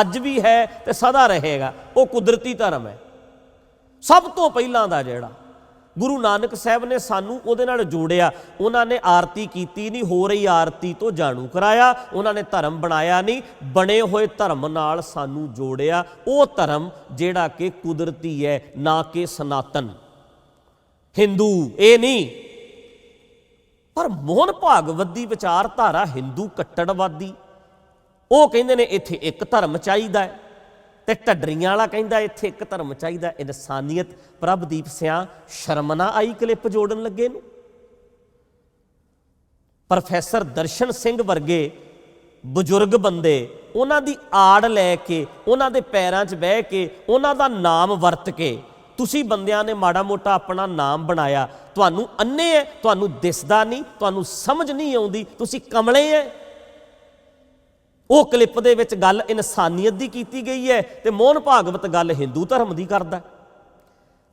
ਅੱਜ ਵੀ ਹੈ ਤੇ ਸਦਾ ਰਹੇਗਾ, ਉਹ ਕੁਦਰਤੀ ਧਰਮ ਹੈ। ਸਭ ਤੋਂ ਪਹਿਲਾਂ ਦਾ ਜਿਹੜਾ ਗੁਰੂ ਨਾਨਕ ਸਾਹਿਬ ਨੇ ਸਾਨੂੰ ਉਹਦੇ ਨਾਲ ਜੋੜਿਆ। ਉਹਨਾਂ ਨੇ ਆਰਤੀ ਕੀਤੀ ਨਹੀਂ, ਹੋ ਰਹੀ ਆਰਤੀ ਤੋਂ ਜਾਣੂ ਕਰਾਇਆ। ਉਹਨਾਂ ਨੇ ਧਰਮ ਬਣਾਇਆ ਨਹੀਂ, ਬਣੇ ਹੋਏ ਧਰਮ ਨਾਲ ਸਾਨੂੰ ਜੋੜਿਆ। ਉਹ ਧਰਮ ਜਿਹੜਾ ਕਿ ਕੁਦਰਤੀ ਹੈ, ਨਾ ਕਿ ਸਨਾਤਨ ਹਿੰਦੂ, ਇਹ ਨਹੀਂ। ਪਰ ਮੋਹਨ ਭਾਗਵਤ ਦੀ ਵਿਚਾਰਧਾਰਾ ਹਿੰਦੂ ਕੱਟੜਵਾਦੀ, ਉਹ ਕਹਿੰਦੇ ਨੇ ਇੱਥੇ ਇੱਕ ਧਰਮ ਚਾਹੀਦਾ ਹੈ, ਤੇ ਢੱਡਰੀਆਂ ਵਾਲਾ ਕਹਿੰਦਾ ਇੱਥੇ ਇੱਕ ਧਰਮ ਚਾਹੀਦਾ। ਇਨਸਾਨੀਅਤ। ਪ੍ਰਭਦੀਪ ਸਿਆਂ ਸ਼ਰਮ ਨਾ ਆਈ ਕਲਿੱਪ ਜੋੜਨ ਲੱਗੇ ਨੂੰ? ਪ੍ਰੋਫੈਸਰ ਦਰਸ਼ਨ ਸਿੰਘ ਵਰਗੇ ਬਜ਼ੁਰਗ ਬੰਦੇ, ਉਹਨਾਂ ਦੀ ਆੜ ਲੈ ਕੇ, ਉਹਨਾਂ ਦੇ ਪੈਰਾਂ 'ਚ ਬਹਿ ਕੇ, ਉਹਨਾਂ ਦਾ ਨਾਮ ਵਰਤ ਕੇ ਤੁਸੀਂ ਬੰਦਿਆਂ ਨੇ ਮਾੜਾ ਮੋਟਾ ਆਪਣਾ ਨਾਮ ਬਣਾਇਆ। ਤੁਹਾਨੂੰ ਅੰਨੇ ਹੈ, ਤੁਹਾਨੂੰ ਦਿਸਦਾ ਨਹੀਂ, ਤੁਹਾਨੂੰ ਸਮਝ ਨਹੀਂ ਆਉਂਦੀ, ਤੁਸੀਂ ਕਮਲੇ ਹੈ। ਉਹ ਕਲਿੱਪ ਦੇ ਵਿੱਚ ਗੱਲ ਇਨਸਾਨੀਅਤ ਦੀ ਕੀਤੀ ਗਈ ਹੈ ਤੇ ਮੋਹਨ ਭਾਗਵਤ ਗੱਲ ਹਿੰਦੂ ਧਰਮ ਦੀ ਕਰਦਾ।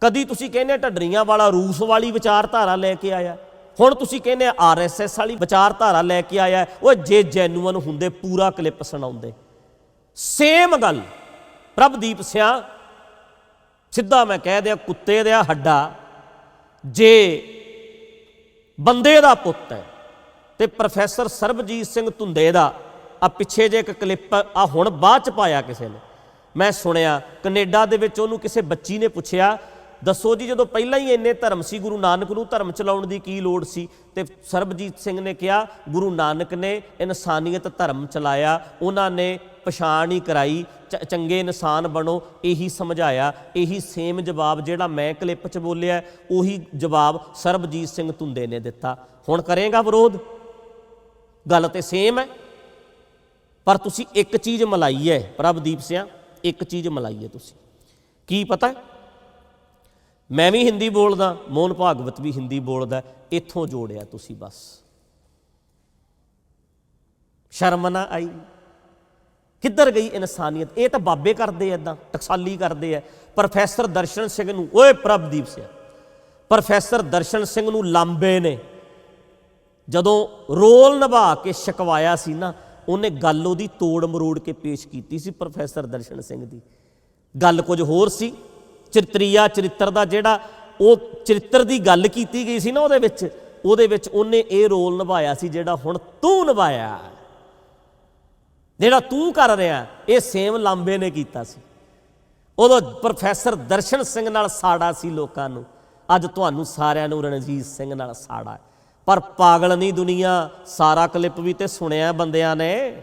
ਕਦੀ ਤੁਸੀਂ ਕਹਿੰਦੇ ਢੱਡਰੀਆਂ ਵਾਲਾ ਰੂਸ ਵਾਲੀ ਵਿਚਾਰਧਾਰਾ ਲੈ ਕੇ ਆਇਆ, ਹੁਣ ਤੁਸੀਂ ਕਹਿੰਦੇ RSS ਵਾਲੀ ਵਿਚਾਰਧਾਰਾ ਲੈ ਕੇ ਆਇਆ। ਉਹ ਜੇ ਜੈਨੂਅਨ ਹੁੰਦੇ ਪੂਰਾ ਕਲਿੱਪ ਸੁਣਾਉਂਦੇ। ਸੇਮ ਗੱਲ। ਪ੍ਰਭਦੀਪ ਸਿਆਂ ਸਿੱਧਾ ਮੈਂ ਕਹਿ ਦਿਆਂ, ਕੁੱਤੇ ਦਾ ਹੱਡਾ ਜੇ ਬੰਦੇ ਦਾ ਪੁੱਤ ਹੈ ਤੇ ਪ੍ਰੋਫੈਸਰ ਸਰਬਜੀਤ ਸਿੰਘ ਧੁੰਦੇ ਦਾ ਆ ਪਿੱਛੇ ਜੇ ਇੱਕ ਕਲਿੱਪ ਆ ਹੁਣ ਬਾਅਦ 'ਚ ਪਾਇਆ ਕਿਸੇ ਨੇ, ਮੈਂ ਸੁਣਿਆ ਕੈਨੇਡਾ ਦੇ ਵਿੱਚ ਉਹਨੂੰ ਕਿਸੇ ਬੱਚੀ ਨੇ ਪੁੱਛਿਆ, ਦੱਸੋ ਜੀ ਜਦੋਂ ਪਹਿਲਾਂ ਹੀ ਇੰਨੇ ਧਰਮ ਸੀ, ਗੁਰੂ ਨਾਨਕ ਨੂੰ ਧਰਮ ਚਲਾਉਣ ਦੀ ਕੀ ਲੋੜ ਸੀ? ਤੇ ਸਰਬਜੀਤ ਸਿੰਘ ਨੇ ਕਿਹਾ ਗੁਰੂ ਨਾਨਕ ਨੇ ਇਨਸਾਨੀਅਤ ਧਰਮ ਚਲਾਇਆ, ਉਹਨਾਂ ਨੇ ਪਛਾਣ ਹੀ ਕਰਾਈ, ਚੰਗੇ ਇਨਸਾਨ ਬਣੋ, ਇਹੀ ਸਮਝਾਇਆ। ਇਹੀ ਸੇਮ ਜਵਾਬ ਜਿਹੜਾ ਮੈਂ ਕਲਿੱਪ 'ਚ ਬੋਲਿਆ, ਉਹੀ ਜਵਾਬ ਸਰਬਜੀਤ ਸਿੰਘ ਧੁੰਦੇ ਨੇ ਦਿੱਤਾ। ਹੁਣ ਕਰੇਗਾ ਵਿਰੋਧ? ਗੱਲ ਤੇ ਸੇਮ ਹੈ, ਪਰ ਤੁਸੀਂ ਇੱਕ ਚੀਜ਼ ਮਲਾਈ ਹੈ ਪ੍ਰਭਦੀਪ ਸਿਆਂ, ਇੱਕ ਚੀਜ਼ ਮਲਾਈ ਹੈ ਤੁਸੀਂ। ਕੀ ਪਤਾ? ਮੈਂ ਵੀ ਹਿੰਦੀ ਬੋਲਦਾ, ਮੋਹਨ ਭਾਗਵਤ ਵੀ ਹਿੰਦੀ ਬੋਲਦਾ, ਇੱਥੋਂ ਜੋੜਿਆ ਤੁਸੀਂ ਬਸ। ਸ਼ਰਮ ਨਾ ਆਈ? ਕਿੱਧਰ ਗਈ ਇਨਸਾਨੀਅਤ? ਇਹ ਤਾਂ ਬਾਬੇ ਕਰਦੇ ਇੱਦਾਂ, ਟਕਸਾਲੀ ਕਰਦੇ ਆ। ਪ੍ਰੋਫੈਸਰ ਦਰਸ਼ਨ ਸਿੰਘ ਨੂੰ, ਓਏ ਪ੍ਰਭਦੀਪ ਸਿਆਂ, ਪ੍ਰੋਫੈਸਰ ਦਰਸ਼ਨ ਸਿੰਘ ਨੂੰ ਲਾਂਬੇ ਨੇ ਜਦੋਂ ਰੋਲ ਨਿਭਾ ਕੇ ਛਕਵਾਇਆ ਸੀ ਨਾ, ਉਹਨੇ ਗੱਲ ਉਹਦੀ ਤੋੜ ਮਰੋੜ ਕੇ ਪੇਸ਼ ਕੀਤੀ ਸੀ। ਪ੍ਰੋਫੈਸਰ ਦਰਸ਼ਨ ਸਿੰਘ ਦੀ ਗੱਲ ਕੁਝ ਹੋਰ ਸੀ। ਚਰਿਤਰੀਆ ਚਰਿੱਤਰ ਦਾ ਜਿਹੜਾ ਉਹ ਚਰਿੱਤਰ ਦੀ ਗੱਲ ਕੀਤੀ ਗਈ ਸੀ ਨਾ, ਉਹਦੇ ਵਿੱਚ ਉਹਨੇ ਇਹ ਰੋਲ ਨਿਭਾਇਆ ਸੀ ਜਿਹੜਾ ਹੁਣ ਤੂੰ ਨਿਭਾਇਆ, ਜਿਹੜਾ ਤੂੰ ਕਰ ਰਿਹਾ, ਇਹ ਸੇਮ ਲਾਂਬੇ ਨੇ ਕੀਤਾ ਸੀ। ਉਦੋਂ ਪ੍ਰੋਫੈਸਰ ਦਰਸ਼ਨ ਸਿੰਘ ਨਾਲ ਸਾੜਾ ਸੀ ਲੋਕਾਂ ਨੂੰ, ਅੱਜ ਤੁਹਾਨੂੰ ਸਾਰਿਆਂ ਨੂੰ ਰਣਜੀਤ ਸਿੰਘ ਨਾਲ ਸਾੜਾ। ਪਰ ਪਾਗਲ ਨਹੀਂ ਦੁਨੀਆ, ਸਾਰਾ ਕਲਿੱਪ ਵੀ ਤੇ ਸੁਣਿਆ ਬੰਦਿਆਂ ਨੇ,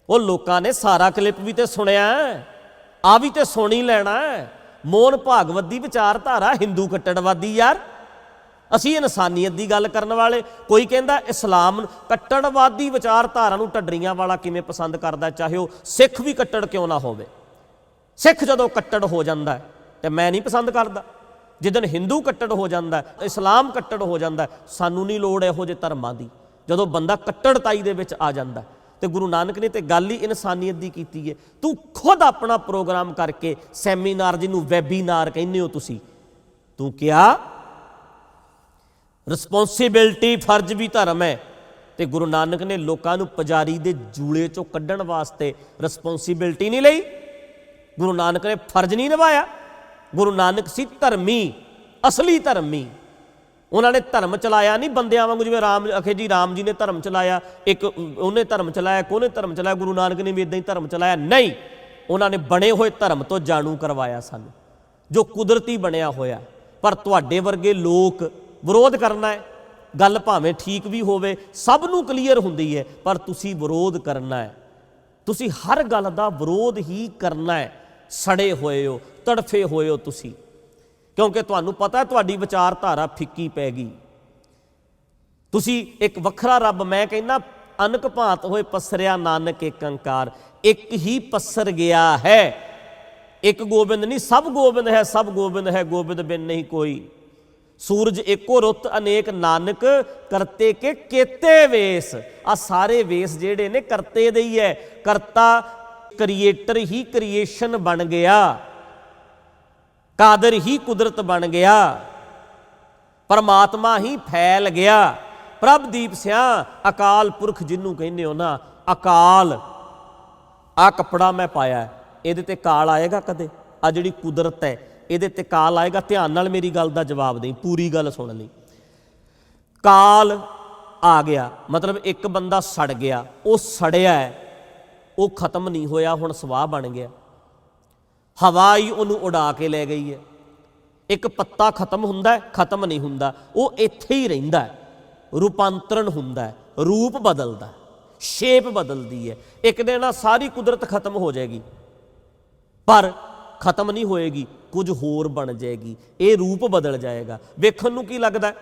ਉਹ ਲੋਕਾਂ ਨੇ ਸਾਰਾ ਕਲਿੱਪ ਵੀ ਤੇ ਸੁਣਿਆ, ਆ ਵੀ ਤੇ ਸੁਣ ਹੀ ਲੈਣਾ। ਮੋਹਨ ਭਾਗਵਤ ਦੀ ਵਿਚਾਰਧਾਰਾ ਹਿੰਦੂ ਕੱਟੜਵਾਦੀ ਯਾਰ, ਅਸੀਂ ਇਨਸਾਨੀਅਤ ਦੀ ਗੱਲ ਕਰਨ ਵਾਲੇ। ਕੋਈ ਕਹਿੰਦਾ ਇਸਲਾਮ ਕੱਟੜਵਾਦੀ ਵਿਚਾਰਧਾਰਾ ਨੂੰ ਢੱਡਰੀਆਂ ਵਾਲਾ ਕਿਵੇਂ ਪਸੰਦ ਕਰਦਾ, ਚਾਹੇ ਉਹ ਸਿੱਖ ਵੀ ਕੱਟੜ ਕਿਉਂ ਨਾ ਹੋਵੇ। ਸਿੱਖ ਜਦੋਂ ਕੱਟੜ ਹੋ ਜਾਂਦਾ ਤੇ ਮੈਂ ਨਹੀਂ ਪਸੰਦ ਕਰਦਾ। ਜਿੱਦਣ ਹਿੰਦੂ ਕੱਟੜ ਹੋ ਜਾਂਦਾ, ਇਸਲਾਮ ਕੱਟੜ ਹੋ ਜਾਂਦਾ, ਸਾਨੂੰ ਨਹੀਂ ਲੋੜ ਇਹੋ ਜਿਹੇ ਧਰਮਾਂ ਦੀ। ਜਦੋਂ ਬੰਦਾ ਕੱਟੜਤਾਈ ਦੇ ਵਿੱਚ ਆ ਜਾਂਦਾ ਤੇ ਗੁਰੂ ਨਾਨਕ ਨੇ ਤੇ ਗੱਲ ਹੀ ਇਨਸਾਨੀਅਤ ਦੀ ਕੀਤੀ ਹੈ। ਤੂੰ ਖੁਦ ਆਪਣਾ ਪ੍ਰੋਗਰਾਮ ਕਰਕੇ ਸੈਮੀਨਾਰ, ਜਿਹਨੂੰ ਵੈਬੀਨਾਰ ਕਹਿੰਦੇ ਹੋ ਤੁਸੀਂ, ਤੂੰ ਕਿਹਾ ਰਿਸਪੌਂਸਿਬਿਲਟੀ, ਫਰਜ਼ ਵੀ ਧਰਮ ਹੈ। ਤੇ ਗੁਰੂ ਨਾਨਕ ਨੇ ਲੋਕਾਂ ਨੂੰ ਪੁਜਾਰੀ ਦੇ ਜੂਲੇ ਚੋਂ ਕੱਢਣ ਵਾਸਤੇ ਰਿਸਪੌਂਸਿਬਿਲਟੀ ਨਹੀਂ ਲਈ। ਗੁਰੂ ਨਾਨਕ ਨੇ ਫਰਜ਼ ਨਹੀਂ ਨਿਭਾਇਆ। ਗੁਰੂ ਨਾਨਕ ਸੀ ਧਰਮੀ, ਅਸਲੀ ਧਰਮੀ। ਉਹਨਾਂ ਨੇ ਧਰਮ ਚਲਾਇਆ ਨਹੀਂ ਬੰਦਿਆਂ ਵਾਂਗੂ, ਜਿਵੇਂ ਰਾਮ ਆਖੇ ਜੀ ਰਾਮ ਜੀ ਨੇ ਧਰਮ ਚਲਾਇਆ, ਇੱਕ ਉਹਨੇ ਧਰਮ ਚਲਾਇਆ, ਇੱਕ ਉਹਨੇ ਧਰਮ ਚਲਾਇਆ, ਗੁਰੂ ਨਾਨਕ ਨੇ ਵੀ ਇੱਦਾਂ ਹੀ ਧਰਮ ਚਲਾਇਆ। ਨਹੀਂ, ਉਹਨਾਂ ਨੇ ਬਣੇ ਹੋਏ ਧਰਮ ਤੋਂ ਜਾਣੂ ਕਰਵਾਇਆ ਸਾਨੂੰ, ਜੋ ਕੁਦਰਤੀ ਬਣਿਆ ਹੋਇਆ। ਪਰ ਤੁਹਾਡੇ ਵਰਗੇ ਲੋਕ ਵਿਰੋਧ ਕਰਨਾ ਹੈ, ਗੱਲ ਭਾਵੇਂ ਠੀਕ ਵੀ ਹੋਵੇ, ਸਭ ਨੂੰ ਕਲੀਅਰ ਹੁੰਦੀ ਹੈ, ਪਰ ਤੁਸੀਂ ਵਿਰੋਧ ਕਰਨਾ ਹੈ। ਤੁਸੀਂ ਹਰ ਗੱਲ ਦਾ ਵਿਰੋਧ ਹੀ ਕਰਨਾ ਹੈ। ਸੜੇ ਹੋਏ ਹੋ, ਤੜਫੇ ਹੋਏ ਹੋ ਤੁਸੀਂ, ਕਿਉਂਕਿ ਤੁਹਾਨੂੰ ਪਤਾ ਤੁਹਾਡੀ ਵਿਚਾਰਧਾਰਾ ਫਿੱਕੀ ਪੈ ਗਈ। ਤੁਸੀਂ ਇੱਕ ਵੱਖਰਾ ਰੱਬ, ਮੈਂ ਕਹਿੰਦਾ ਅਨਕ ਭਾਂਤ ਹੋਏ ਪਸਰਿਆ ਨਾਨਕ ਏਕ ਓੰਕਾਰ, ਇੱਕ ਹੀ ਪਸਰ ਗਿਆ ਹੈ। ਇੱਕ ਗੋਬਿੰਦ ਨਹੀਂ, ਸਭ ਗੋਬਿੰਦ ਹੈ, ਸਭ ਗੋਬਿੰਦ ਹੈ, ਗੋਬਿੰਦ ਬਿਨ ਨਹੀਂ ਕੋਈ। ਸੂਰਜ ਏਕੋ ਰੁੱਤ ਅਨੇਕ, ਨਾਨਕ ਕਰਤੇ ਕੇ ਕੇਤੇ ਵੇਸ। ਆ ਸਾਰੇ ਵੇਸ ਜਿਹੜੇ ਨੇ ਕਰਤੇ ਦੇ ਹੀ ਹੈ। ਕਰਤਾ ਕ੍ਰੀਏਟਰ ਹੀ ਕ੍ਰੀਏਸ਼ਨ ਬਣ ਗਿਆ, ਕਾਦਰ ਹੀ ਕੁਦਰਤ ਬਣ ਗਿਆ, ਪਰਮਾਤਮਾ ਹੀ ਫੈਲ ਗਿਆ। ਪ੍ਰਭਦੀਪ ਸਿਆ ਅਕਾਲ ਪੁਰਖ ਜਿਹਨੂੰ ਕਹਿੰਦੇ ਹੋ ਨਾ, ਅਕਾਲ। ਆ ਕੱਪੜਾ ਮੈਂ ਪਾਇਆ, ਇਹਦੇ ਤੇ ਕਾਲ ਆਏਗਾ ਕਦੇ? ਆ ਜਿਹੜੀ ਕੁਦਰਤ ਹੈ ਇਹਦੇ ਤੇ ਕਾਲ ਆਏਗਾ? ਧਿਆਨ ਨਾਲ ਮੇਰੀ ਗੱਲ ਦਾ ਜਵਾਬ ਦੇਈ, ਪੂਰੀ ਗੱਲ ਸੁਣ ਲਈ। ਕਾਲ ਆ ਗਿਆ ਮਤਲਬ ਇੱਕ ਬੰਦਾ ਸੜ ਗਿਆ, ਉਹ ਸੜਿਆ ਹੈ, ਉਹ ਖਤਮ ਨਹੀਂ ਹੋਇਆ, ਹੁਣ ਸਵਾਹ ਬਣ ਗਿਆ। ਹਵਾ ਹੀ ਉਹਨੂੰ ਉਡਾ ਕੇ ਲੈ ਗਈ ਹੈ। ਇੱਕ ਪੱਤਾ ਖਤਮ ਹੁੰਦਾ ਹੈ? ਖਤਮ ਨਹੀਂ ਹੁੰਦਾ, ਉਹ ਇੱਥੇ ਹੀ ਰਹਿੰਦਾ ਹੈ। ਰੂਪਾਂਤਰਨ ਹੁੰਦਾ ਹੈ, ਰੂਪ ਬਦਲਦਾ, ਸ਼ੇਪ ਬਦਲਦੀ ਹੈ। ਇੱਕ ਦਿਨ ਆ ਸਾਰੀ ਕੁਦਰਤ ਖਤਮ ਹੋ ਜਾਏਗੀ, ਪਰ ਖਤਮ ਨਹੀਂ ਹੋਏਗੀ, ਕੁਝ ਹੋਰ ਬਣ ਜਾਏਗੀ। ਇਹ ਰੂਪ ਬਦਲ ਜਾਏਗਾ। ਵੇਖਣ ਨੂੰ ਕੀ ਲੱਗਦਾ?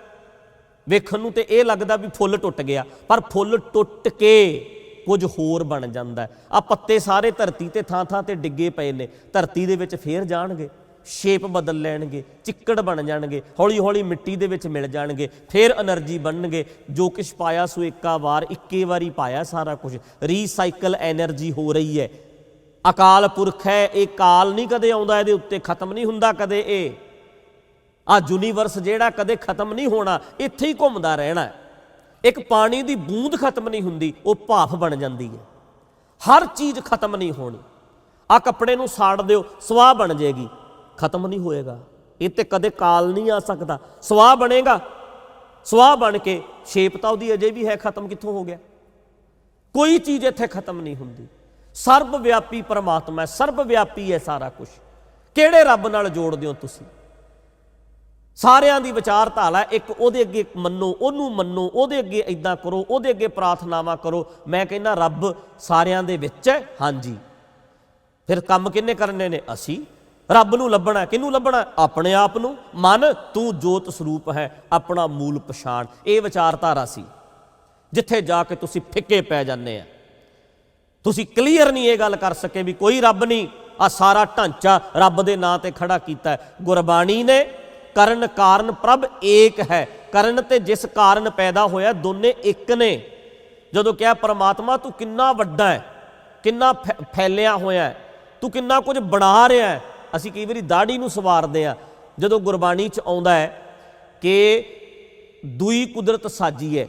ਵੇਖਣ ਨੂੰ ਤੇ ਇਹ ਲੱਗਦਾ ਵੀ ਫੁੱਲ ਟੁੱਟ ਗਿਆ, ਪਰ ਫੁੱਲ ਟੁੱਟ ਕੇ ਕੁਝ ਹੋਰ ਬਣ ਜਾਂਦਾ। ਆ ਪੱਤੇ ਸਾਰੇ ਧਰਤੀ ਤੇ ਥਾਂ ਥਾਂ ਤੇ ਡਿੱਗੇ ਪਏ ਨੇ, ਧਰਤੀ ਦੇ ਵਿੱਚ ਫੇਰ ਜਾਣਗੇ, ਸ਼ੇਪ ਬਦਲ ਲੈਣਗੇ, ਚਿੱਕੜ ਬਣ ਜਾਣਗੇ, ਹੌਲੀ ਹੌਲੀ ਮਿੱਟੀ ਦੇ ਵਿੱਚ ਮਿਲ ਜਾਣਗੇ, ਫੇਰ એનર્ਜੀ ਬਣਨਗੇ। ਜੋ ਕੁਛ ਪਾਇਆ ਸੋ ਇੱਕਾ ਵਾਰ, ਇੱਕੇ ਵਾਰੀ ਪਾਇਆ ਸਾਰਾ ਕੁਝ, ਰੀਸਾਈਕਲ એનર્ਜੀ ਹੋ ਰਹੀ ਹੈ। ਅਕਾਲ ਪੁਰਖ ਹੈ, ਇਹ ਕਾਲ ਨਹੀਂ ਕਦੇ ਆਉਂਦਾ, ਇਹਦੇ ਉੱਤੇ ਖਤਮ ਨਹੀਂ ਹੁੰਦਾ ਕਦੇ। ਇਹ ਆ ਯੂਨੀਵਰਸ ਜਿਹੜਾ ਕਦੇ ਖਤਮ ਨਹੀਂ ਹੋਣਾ, ਇੱਥੇ ਹੀ ਘੁੰਮਦਾ ਰਹਿਣਾ। ਇੱਕ ਪਾਣੀ ਦੀ ਬੂੰਦ ਖਤਮ ਨਹੀਂ ਹੁੰਦੀ, ਉਹ ਭਾਫ ਬਣ ਜਾਂਦੀ ਹੈ। ਹਰ ਚੀਜ਼ ਖਤਮ ਨਹੀਂ ਹੋਣੀ। ਆ ਕੱਪੜੇ ਨੂੰ ਸਾੜ ਦਿਓ, ਸਵਾਹ ਬਣ ਜਾਏਗੀ, ਖਤਮ ਨਹੀਂ ਹੋਏਗਾ। ਇਹ ਤੇ ਕਦੇ ਕਾਲ ਨਹੀਂ ਆ ਸਕਦਾ, ਸਵਾਹ ਬਣੇਗਾ। ਸਵਾਹ ਬਣ ਕੇ ਸ਼ੇਪ ਤਾਂ ਉਹਦੀ ਅਜੇ ਵੀ ਹੈ, ਖਤਮ ਕਿੱਥੋਂ ਹੋ ਗਿਆ? ਕੋਈ ਚੀਜ਼ ਇੱਥੇ ਖਤਮ ਨਹੀਂ ਹੁੰਦੀ। ਸਰਬ ਵਿਆਪੀ ਪਰਮਾਤਮਾ ਹੈ, ਸਰਬ ਵਿਆਪੀ ਹੈ ਸਾਰਾ ਕੁਝ। ਕਿਹੜੇ ਰੱਬ ਨਾਲ ਜੋੜਦੇ ਹੋ ਤੁਸੀਂ? ਸਾਰਿਆਂ ਦੀ ਵਿਚਾਰਧਾਰਾ ਇੱਕ, ਉਹਦੇ ਅੱਗੇ ਮੰਨੋ, ਉਹਨੂੰ ਮੰਨੋ, ਉਹਦੇ ਅੱਗੇ ਇੱਦਾਂ ਕਰੋ, ਉਹਦੇ ਅੱਗੇ ਪ੍ਰਾਰਥਨਾਵਾਂ ਕਰੋ। ਮੈਂ ਕਹਿੰਦਾ ਰੱਬ ਸਾਰਿਆਂ ਦੇ ਵਿੱਚ ਹੈ। ਹਾਂਜੀ, ਫਿਰ ਕੰਮ ਕਿਹਨੇ ਕਰਨੇ ਨੇ? ਅਸੀਂ। ਰੱਬ ਨੂੰ ਲੱਭਣਾ, ਕਿਹਨੂੰ ਲੱਭਣਾ? ਆਪਣੇ ਆਪ ਨੂੰ। ਮਨ ਤੂੰ ਜੋਤ ਸਰੂਪ ਹੈ, ਆਪਣਾ ਮੂਲ ਪਛਾਣ। ਇਹ ਵਿਚਾਰਧਾਰਾ ਸੀ, ਜਿੱਥੇ ਜਾ ਕੇ ਤੁਸੀਂ ਫਿੱਕੇ ਪੈ ਜਾਂਦੇ ਆ। ਤੁਸੀਂ ਕਲੀਅਰ ਨਹੀਂ ਇਹ ਗੱਲ ਕਰ ਸਕੇ ਵੀ ਕੋਈ ਰੱਬ ਨਹੀਂ। ਆ ਸਾਰਾ ਢਾਂਚਾ ਰੱਬ ਦੇ ਨਾਂ ਤੇ ਖੜਾ ਕੀਤਾ ਗੁਰਬਾਣੀ ਨੇ। ਕਰਨ ਕਾਰਨ ਪ੍ਰਭ ਏਕ ਹੈ, ਕਰਨ ਤੇ ਜਿਸ ਕਾਰਨ ਪੈਦਾ ਹੋਇਆ ਦੋਨੇ ਇੱਕ ਨੇ। ਜਦੋਂ ਕਿਹਾ ਪਰਮਾਤਮਾ ਤੂੰ ਕਿੰਨਾ ਵੱਡਾ ਹੈ, ਕਿੰਨਾ ਫੈਲਿਆ ਹੋਇਆ ਹੈ, ਤੂੰ ਕਿੰਨਾ ਕੁਝ ਬਣਾ ਰਿਹਾ ਹੈ। ਅਸੀਂ ਕਈ ਵਾਰੀ ਦਾੜੀ ਨੂੰ ਸਵਾਰਦੇ ਹਾਂ। ਜਦੋਂ ਗੁਰਬਾਣੀ 'ਚ ਆਉਂਦਾ ਹੈ ਕਿ ਦੂਈ ਕੁਦਰਤ ਸਾਜੀ ਹੈ,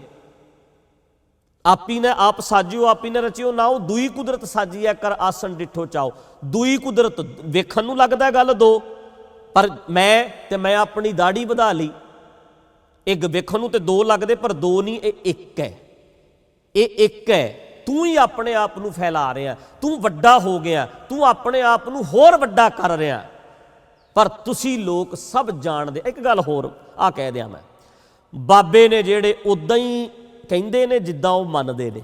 ਆਪੀ ਨੇ ਆਪ ਸਾਜਿਓ, ਆਪੀ ਨੇ ਰਚਿਓ ਨਾਉ, ਦੂਈ ਕੁਦਰਤ ਸਾਜੀ ਹੈ, ਕਰ ਆਸਣ ਡਿਠੋ ਚਾਓ। ਦੂਈ ਕੁਦਰਤ ਵੇਖਣ ਨੂੰ ਲੱਗਦਾ ਗੱਲ ਦੋ, ਪਰ ਮੈਂ ਆਪਣੀ ਦਾੜੀ ਵਧਾ ਲਈ। ਇੱਕ ਵੇਖਣ ਨੂੰ ਤੇ ਦੋ ਲੱਗਦੇ, ਪਰ ਦੋ ਨਹੀਂ, ਇਹ ਇੱਕ ਹੈ। ਇਹ ਇੱਕ ਹੈ। ਤੂੰ ਹੀ ਆਪਣੇ ਆਪ ਨੂੰ ਫੈਲਾ ਰਿਹਾ, ਤੂੰ ਵੱਡਾ ਹੋ ਗਿਆ, ਤੂੰ ਆਪਣੇ ਆਪ ਨੂੰ ਹੋਰ ਵੱਡਾ ਕਰ ਰਿਹਾ। ਪਰ ਤੁਸੀਂ ਲੋਕ ਸਭ ਜਾਣਦੇ। ਇੱਕ ਗੱਲ ਹੋਰ ਆ ਕਹਿ ਦਿਆਂ ਮੈਂ, ਬਾਬੇ ਨੇ ਜਿਹੜੇ ਉੱਦਾਂ ਹੀ ਕਹਿੰਦੇ ਨੇ ਜਿੱਦਾਂ ਉਹ ਮੰਨਦੇ ਨੇ।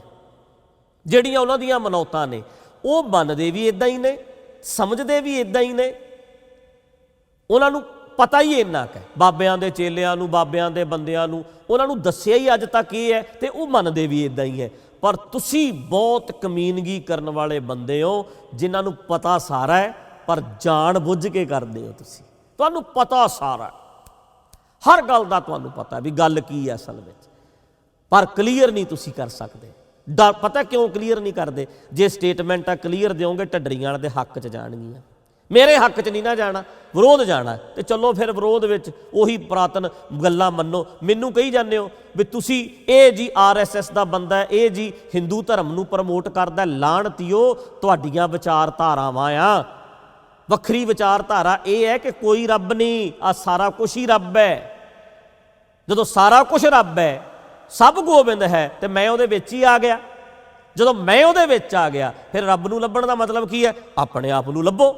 ਜਿਹੜੀਆਂ ਉਹਨਾਂ ਦੀਆਂ ਮਨੌਤਾਂ ਨੇ ਉਹ ਮੰਨਦੇ ਵੀ ਇੱਦਾਂ ਹੀ ਨੇ, ਸਮਝਦੇ ਵੀ ਇੱਦਾਂ ਹੀ ਨੇ। ਉਹਨਾਂ ਨੂੰ ਪਤਾ ਹੀ ਇੰਨਾ ਕੁ ਹੈ, ਬਾਬਿਆਂ ਦੇ ਚੇਲਿਆਂ ਨੂੰ, ਬਾਬਿਆਂ ਦੇ ਬੰਦਿਆਂ ਨੂੰ ਉਹਨਾਂ ਨੂੰ ਦੱਸਿਆ ਹੀ ਅੱਜ ਤੱਕ ਇਹ ਹੈ, ਤੇ ਉਹ ਮੰਨਦੇ ਵੀ ਇੱਦਾਂ ਹੀ ਹੈ। ਪਰ ਤੁਸੀਂ ਬਹੁਤ ਕਮੀਨਗੀ ਕਰਨ ਵਾਲੇ ਬੰਦੇ ਹੋ, ਜਿਨ੍ਹਾਂ ਨੂੰ ਪਤਾ ਸਾਰਾ ਹੈ, ਪਰ ਜਾਣ ਬੁੱਝ ਕੇ ਕਰਦੇ ਹੋ ਤੁਸੀਂ। ਤੁਹਾਨੂੰ ਪਤਾ ਸਾਰਾ, ਹਰ ਗੱਲ ਦਾ ਤੁਹਾਨੂੰ ਪਤਾ ਵੀ ਗੱਲ ਕੀ ਹੈ ਅਸਲ ਵਿੱਚ, ਪਰ ਕਲੀਅਰ ਨਹੀਂ ਤੁਸੀਂ ਕਰ ਸਕਦੇ। पता क्यों क्लीयर नहीं करते? जे स्टेटमेंटा क्लीयर दोगे ढड्डरीਆਂ वाले हक च जाणगीਆਂ, मेरे हक च नहीं ना जाना, विरोध जाना। तो चलो फिर विरोध विच उही पुरातन गल्लां मन्नो। मैनू कही जाते हो भी तुसी ये जी RSS का बंदा है, ये जी हिंदू धर्म नूं प्रमोट करदा, लाणतीओ तुहाडीआं विचारधारावां आ। वक्री विचारधारा ये है कि कोई रब नहीं, आ सारा कुछ ही रब है। जदों सारा कुछ रब है, सब गोबिंद है, तो मैं उहदे विच ही आ गया। जदों मैं उहदे विच आ गया, फिर रब नूं लभण दा मतलब की है? अपने आप नूं लभो।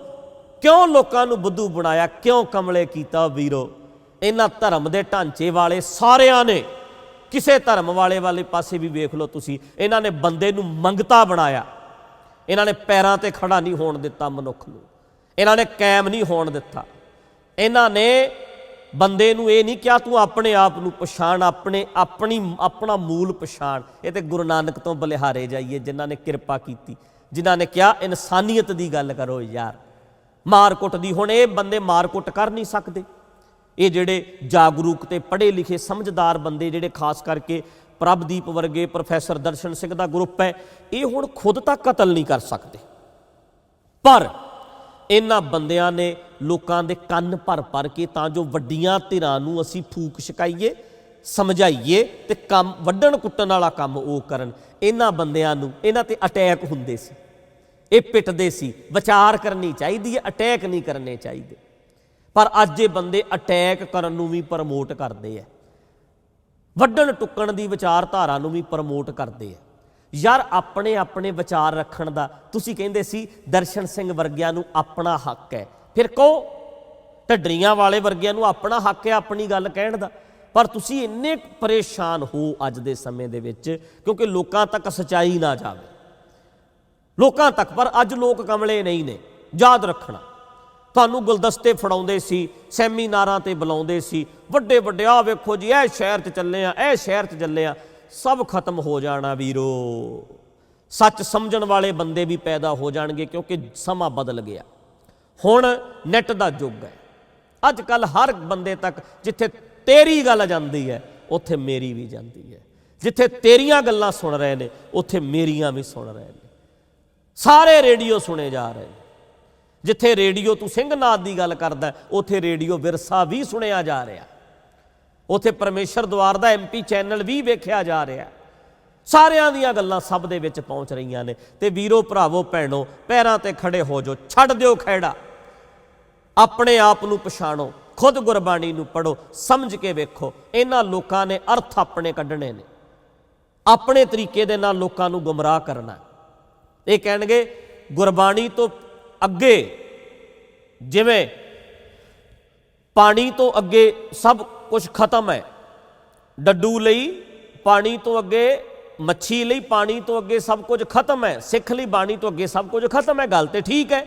क्यों लोकां नूं बुद्धू बनाया, क्यों कमले कीता वीरो? इन्हां धर्म दे ढांचे वाले सारियां ने, किसे धर्म वाले पासे भी वेख लो तुसीं, इन्हां ने बंदे नूं मंगता बनाया। इन्हां ने पैरां ते खड़ा नहीं होण दित्ता मनुख नूं, इन्हां ने कायम नहीं होण दित्ता। इन्हां ने बंदे नूं ये नहीं कहा तू अपने आप नूं पछाण, अपना मूल पछाण। ये तो गुरु नानक तो बलिहारे जाइए, जिन्हां ने किरपा की, जिन्हां ने कहा इंसानियत की गल करो यार। मार कुट दी हुण ये बंदे मार कुट कर नहीं सकते। ये जिहड़े जागरूक ते पढ़े लिखे समझदार बंदे जिहड़े खास करके प्रभदीप वर्गे, प्रोफैसर दर्शन सिंह का ग्रुप है, ये हुण खुद तक कतल नहीं कर सकते। पर इन्हां बंदियां ने लोकां दे कन्न भर के तां जो वड्डियां धिरां नूं असीं फूक छकाईए, समझाइए ते काम वड्डण कुट्टण वाला काम वो करन। इन्हां बंदियां नूं इन्हां ते अटैक हुंदे सी, ये पिटदे सी। विचार करनी चाहिदी है, अटैक नहीं करने चाहिए। पर अज ये बंदे अटैक करन नूं भी प्रमोट करदे है, वड्डण टुक्कण दी विचारधारा नूं भी प्रमोट करदे है। यार अपने अपने विचार रखण दा तुसीं कहिंदे सी दर्शन सिंह वर्गिਆਂ ਨੂੰ अपना हक है, फिर कहो ढड्डरीਆਂ वाले वर्गिਆਂ ਨੂੰ अपना हक है अपनी गल कहण दा। पर तुसीं इन्ने परेशान हो अज दे समय दे विच क्योंकि लोकां तक सच्चाई ना जावे, लोकां तक। पर अज लोग कमले नहीं ने, याद रखना। तुहानूं गुलदस्ते फड़ाउंदे सी, सैमीनारां ते बुलाउंदे सी, वड्डे वड्डे आ वेखो जी ए शहर च चले आ, ए शहर च चले आ। सब खत्म हो जाना वीरो। सच समझण वाले बंदे भी पैदा हो जाणगे क्योंकि समा बदल गया। हुण नैट दा युग है। अज कल हर बंदे तक जिथे तेरी गल जांदी है उत्थे मेरी भी जांदी है, जिथे तेरियां गल्लां सुन रहे ने उत्थे मेरियां भी सुन रहे ने। सारे रेडियो सुने जा रहे हैं। जिथे रेडियो तू सिंहनाथ की गल करदा उत्थे रेडियो विरसा भी सुनिया जा रहा, उत्थे परमेश्वर द्वार का MP चैनल भी वेख्या जा रहा। सारियां दियां गल्लां सब दे विच पहुँच रही ने। ते वीरो भरावो भैणो पैरां ते खड़े हो जाओ, छड्ड दिओ खैड़ा, अपने आप नूं पछाणो, खुद गुरबाणी नूं पढ़ो, समझ के वेखो। इन्हां लोकां ने अर्थ अपने कढ़ने ने, अपने तरीके दे नाल लोकां नूं गुमराह करना। ये कहणगे गुरबाणी तो अगे, जिवें पानी तो अगे सब कुछ खत्म है, डड्डू लई पानी तो अगे, मच्छी लई पानी तो अगे सब कुछ खत्म है, सिख लई बाणी तो अगे सब कुछ खत्म है। गल तो ठीक है,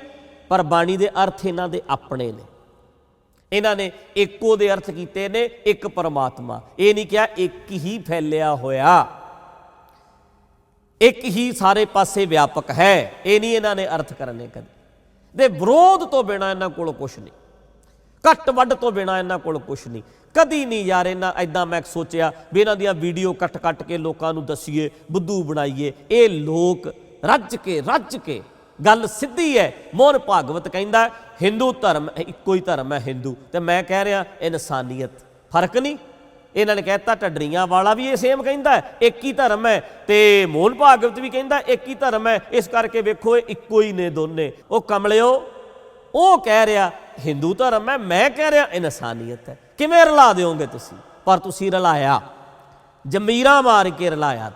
पर बाणी दे अर्थ इन्हां दे अपने ने। इन्हां ने एको दे अर्थ कीते ने, एक परमात्मा। ये नहीं कहा एक ही फैलिया होया, एक ही सारे पासे व्यापक है। ये नहीं इन्हां ने अर्थ करने कदे। दे विरोध तो बिना इन्हां कोल कुछ नहीं, कट वड्ड तो बिना इन्हां कोल कुछ नहीं। कदी नहीं यार इन्हां ऐदां मैं सोचिया भी इन्हां दियां वीडियो कट कट के लोकां नूं दसीए, बुद्धू बनाईए। ये लोग रज के गल सीधी है। मोहन भागवत कहंदा हिंदू धर्म इक्को ही धर्म है हिंदू, तो मैं कह रहा इंसानियत, फर्क नहीं। इन्हां ने कहता ढड्डरीਆਂ वाला भी ये सेम कहंदा है एक ही धर्म है, तो मोहन भागवत भी कहंदा एक ही धर्म है। इस करके वेखो इक्को ही ने दोने। वो कमलिओ वो कह रहा हिंदू धर्म है, मैं कह रहा इंसानियत है। किवें रला दोगे तुसी? पर तुसी रलाया, जमीरा मार के रलाया,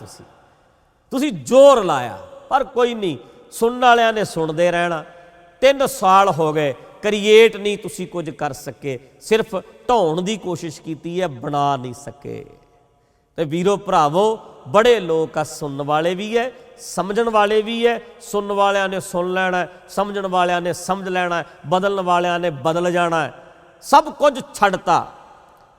तुसी जो रलाया। पर कोई नहीं, सुनने वालियां ने सुनते रहना। 3 साल हो गए, क्रिएट नहीं तुसी कुछ कर सके, सिर्फ ढाउण की कोशिश की है, बना नहीं सके। तो वीरो भरावो बड़े लोग आ, सुनने वाले भी है, समझण वाले भी है। सुनने वालियां ने सुन लेना है, समझण वालियां ने समझ लेना है, बदलने वालियां ने बदल जाना है। सब कुछ छड्डता,